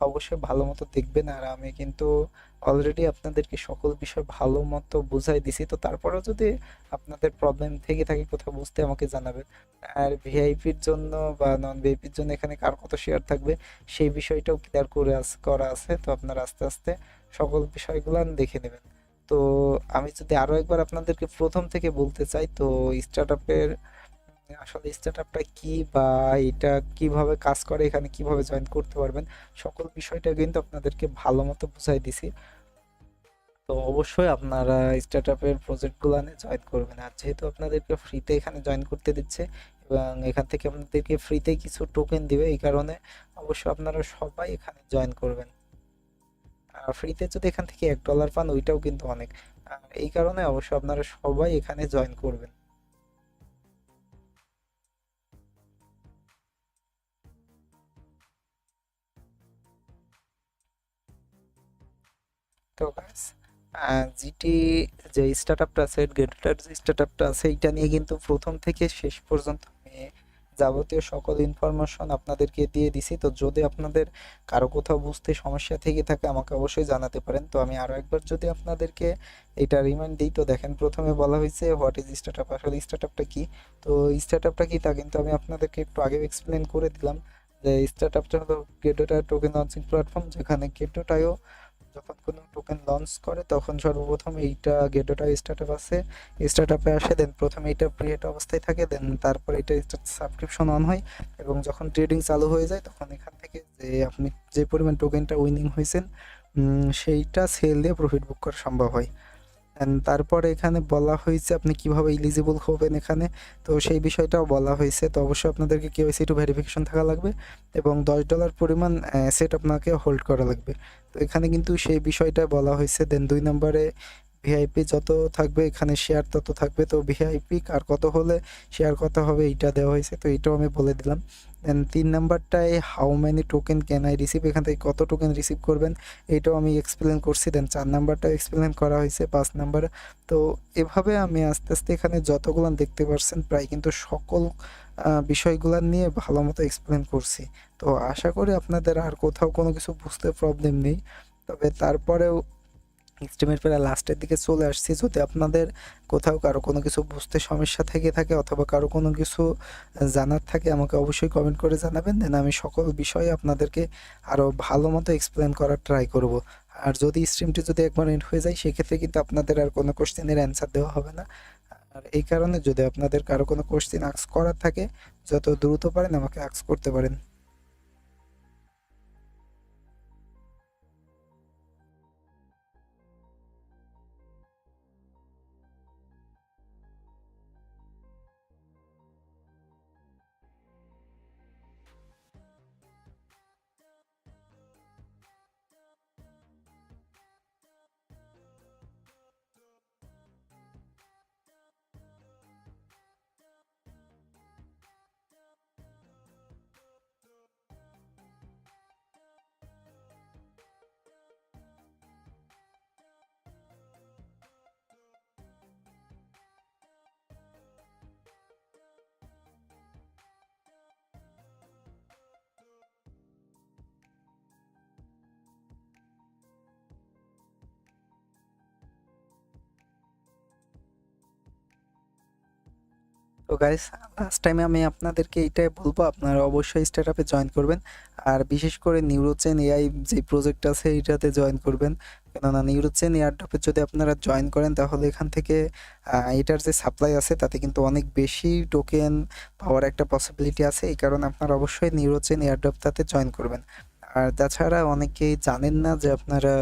অবশ্যই ভালো মতো দেখবেন। আর আমি কিন্তু অলরেডি আপনাদেরকে সকল বিষয় ভালো মতো বুঝাই দিছি। তো তারপরেও যদি আপনাদের প্রবলেম থেকে থাকে কোথাও বুঝতে আমাকে জানাবেন। আর ভিআইপির জন্য বা নন ভিআইপির জন্য এখানে কার কত শেয়ার থাকবে সেই বিষয়টাও ক্লিয়ার করে করা আছে। তো আপনারা আস্তে আস্তে সকল বিষয়গুলো দেখে নেবেন। তো আমি যদি আরো একবার আপনাদেরকে প্রথম থেকে বলতে চাই, তো স্টার্টআপের আসলে স্টার্টআপটা কি বা এটা কিভাবে কাজ করে, এখানে কিভাবে জয়েন করতে পারবেন সকল বিষয়টা কিন্তু আপনাদেরকে ভালো মতো বুঝাই দিছি। তো অবশ্যই আপনারা স্টার্টআপের প্রজেক্টগুলো নিয়ে জয়েন করবেন। আর যেহেতু আপনাদেরকে ফ্রিতে এখানে জয়েন করতে দিচ্ছে এবং এখান থেকে আপনাদেরকে ফ্রিতে কিছু টোকেন দিবে, এই কারণে অবশ্যই আপনারা সবাই এখানে জয়েন করবেন। আর ফ্রিতে যদি এখান থেকে $1 পান ওইটাও কিন্তু অনেক। আর এই কারণে অবশ্যই আপনারা সবাই এখানে জয়েন করবেন। তো গাইস জিটি যে স্টার্টআপটা আছে গেটার যে স্টার্টআপটা আছে এটা নিয়ে কিন্তু প্রথম থেকে শেষ পর্যন্ত আমি যাবতীয় সকল ইনফরমেশন আপনাদেরকে দিয়ে দিছি। তো যদি আপনাদের কারো কোথাও বুঝতে সমস্যা থেকে থাকে আমাকে অবশ্যই জানাতে পারেন। তো আমি আরো একবার যদি আপনাদেরকে এটা রিমাইন্ড দিই, তো দেখেন প্রথমে বলা হয়েছে হোয়াট ইজ স্টার্টআপ, আসলে স্টার্টআপটা কি। তো স্টার্টআপটা কি তা কিন্তু আমি আপনাদেরকে একটু আগে এক্সপ্লেন করে দিলাম যে স্টার্টআপটা হলো গেটোটা টোকেন লঞ্চিং প্ল্যাটফর্ম, যেখানে গেটোটাও যখন কোনো টোকেন লঞ্চ করে তখন সর্বপ্রথম এইটা গেটোটা স্টার্টআপ আছে স্টার্টআপে আসে। দেন প্রথমে এটা প্রিয়েট অবস্থায় থাকে, দেন তারপর এটা সাবস্ক্রিপশন অন হয় এবং যখন ট্রেডিং চালু হয়ে যায় তখন এখান থেকে যে আপনি যে পরিমাণ টোকেনটা উইনিং হয়েছেন সেইটা সেল দিয়ে প্রফিট বুক করা সম্ভব হয়। তারপরে এখানে বলা হয়েছে আপনি কিভাবে এলিজিবল হবেন এখানে, তো সেই বিষয়টাও বলা হয়েছে। তো অবশ্যই আপনাদেরকে কেওয়াইসি টু ভেরিফিকেশন থাকা লাগবে এবং $10 পরিমাণ সেট আপনাকে হোল্ড করা লাগবে। তো এখানে কিন্তু সেই বিষয়টা বলা হয়েছে। দেন 2 নম্বরে ভিআইপি যত থাকবে এখানে শেয়ার তত থাকবে। তো ভিআইপি কার কত হলে শেয়ার কত হবে এইটা দেওয়া হয়েছে, তো এটাও আমি বলে দিলাম। দেন 3 নাম্বারটায় how many token can I receive, এখান থেকে কত টোকেন রিসিভ করবেন এটাও আমি এক্সপ্লেন করছি। দেন 4 নাম্বারটাও এক্সপ্লেন করা হয়েছে 5 নাম্বার। তো এভাবে আমি আস্তে আস্তে এখানে যতগুলো দেখতে পারছেন প্রায় কিন্তু সকল বিষয়গুলো নিয়ে ভালো মতো এক্সপ্লেন করছি। তো আশা করি আপনাদের আর কোথাও কোনো কিছু বুঝতে প্রবলেম নেই। তবে তারপরেও স্ট্রিমের প্রায় লাস্টের দিকে চলে আসছি। যদি আপনাদের কোথাও কারো কোনো কিছু বুঝতে সমস্যা থেকে থাকে অথবা কারো কোনো কিছু জানার থাকে আমাকে অবশ্যই কমেন্ট করে জানাবেন। দেন আমি সকল বিষয়ে আপনাদেরকে আরও ভালো মতো এক্সপ্লেন করার ট্রাই করব। আর যদি স্ট্রিমটি যদি একবার এন্ড হয়ে যায় সেক্ষেত্রে কিন্তু আপনাদের আর কোনো কোশ্চেনের অ্যান্সার দেওয়া হবে না। আর এই কারণে যদি আপনাদের কারো কোনো কোশ্চেন আস্ক করার থাকে যত দ্রুত পারেন আমাকে আস্ক করতে পারেন। তো গাইস, লাস্ট টাইমে আমি আপনাদেরকে এইটাই বলবো, আপনারা অবশ্যই স্টার্টআপে জয়েন করবেন। আর বিশেষ করে নিউরোচেন এআই যে প্রজেক্ট আছে এইটাতে জয়েন করবেন। কেননা নিউরোচেন এয়ারড্রপে যদি আপনারা জয়েন করেন তাহলে এখান থেকে এটার যে সাপ্লাই আছে তাতে কিন্তু অনেক বেশি টোকেন পাওয়ার একটা পসিবিলিটি আছে। এই কারণে আপনারা অবশ্যই নিউরোচেন এয়ারড্রপটাতে জয়েন করবেন। আর তাছাড়া অনেকেই জানেন না যে আপনারা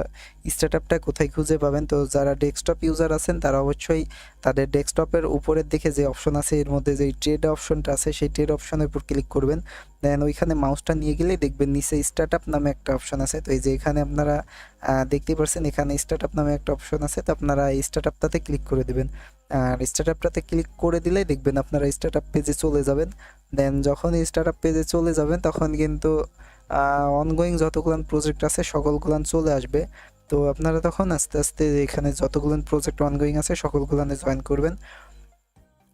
স্টার্টআপটা কোথায় খুঁজে পাবেন। তো যারা ডেস্কটপ ইউজার আছেন তারা অবশ্যই তাদের ডেস্কটপের উপরের দিকে যে অপশন আছে এর মধ্যে যে ট্রেড অপশনটা আছে সেই ট্রেড অপশনের উপর ক্লিক করবেন। দেন ওইখানে মাউসটা নিয়ে গেলেই দেখবেন নিচে স্টার্টআপ নামে একটা অপশন আছে। তো এই যে এখানে আপনারা দেখতেই পাচ্ছেন এখানে স্টার্টআপ নামে একটা অপশন আছে। তো আপনারা এই স্টার্টআপটাতে ক্লিক করে দেবেন। আর স্টার্টআপটাতে ক্লিক করে দিলেই দেখবেন আপনারা স্টার্টআপ পেজে চলে যাবেন। দেন যখন স্টার্টআপ পেজে চলে যাবেন তখন কিন্তু অনগোয়িং যতগুলো প্রজেক্ট আছে সকলগুলো চলে আসবে। তো আপনারা তখন আস্তে আস্তে এখানে যতগুলো প্রজেক্ট অনগোয়িং আছে সকলগুলোনে জয়েন করবেন।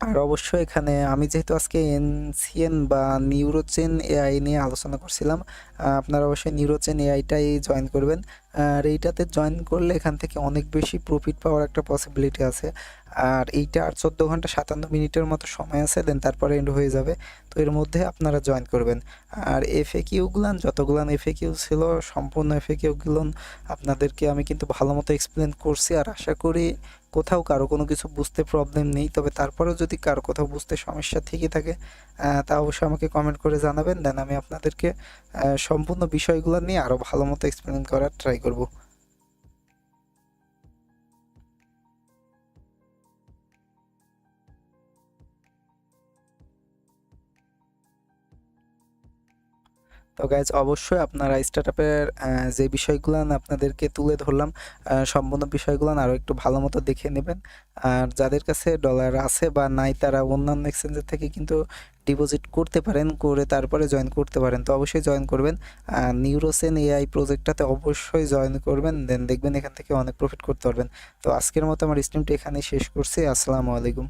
আর অবশ্যই এখানে আমি যেহেতু আজকে এনসিএন বা নিউরোচেন এআই নিয়ে আলোচনা করছিলাম, আপনারা অবশ্যই নিউরোচেন এআইটাই জয়েন করবেন। আর এইটাতে জয়েন করলে এখান থেকে অনেক বেশি প্রফিট পাওয়ার একটা পসিবিলিটি আছে। আর এইটা আর 14 ঘন্টা 57 মিনিটের মতো সময় আছে, দেন তারপরে এন্ড হয়ে যাবে। তো এর মধ্যে আপনারা জয়েন করবেন। আর এফএকিউগুলান যতগুলান এফএকিউ ছিল সম্পূর্ণ এফএকিউগুলান আপনাদেরকে আমি কিন্তু ভালো মতো এক্সপ্লেন করছি। আর আশা করি কোথাও কারো কোনো কিছু বুঝতে প্রবলেম নেই। তবে তারপরেও যদি কারো কোথাও বুঝতে সমস্যা থেকে থাকে তা অবশ্যই আমাকে কমেন্ট করে জানাবেন। দেন আমি আপনাদেরকে সম্পূর্ণ বিষয়গুলো নিয়ে আরও ভালো মতো এক্সপ্লেন করার ট্রাই করব। তো গাইজ অবশ্যই আপনারা স্টার্টআপের যে বিষয়গুলো আপনাদেরকে তুলে ধরলাম সম্পূর্ণ বিষয়গুলো আরও একটু ভালো মতো দেখে নেবেন। আর যাদের কাছে ডলার আছে বা নাই তারা অন্যান্য এক্সচেঞ্জের থেকে কিন্তু ডিপোজিট করতে পারেন, করে তারপরে জয়েন করতে পারেন। তো অবশ্যই জয়েন করবেন। নিউরোসেন এআই প্রজেক্টটাতে অবশ্যই জয়েন করবেন, দেন দেখবেন এখান থেকে অনেক প্রফিট করতে পারবেন। তো আজকের মতো আমার স্ট্রিমটা এখানেই শেষ করছি। আসসালামু আলাইকুম।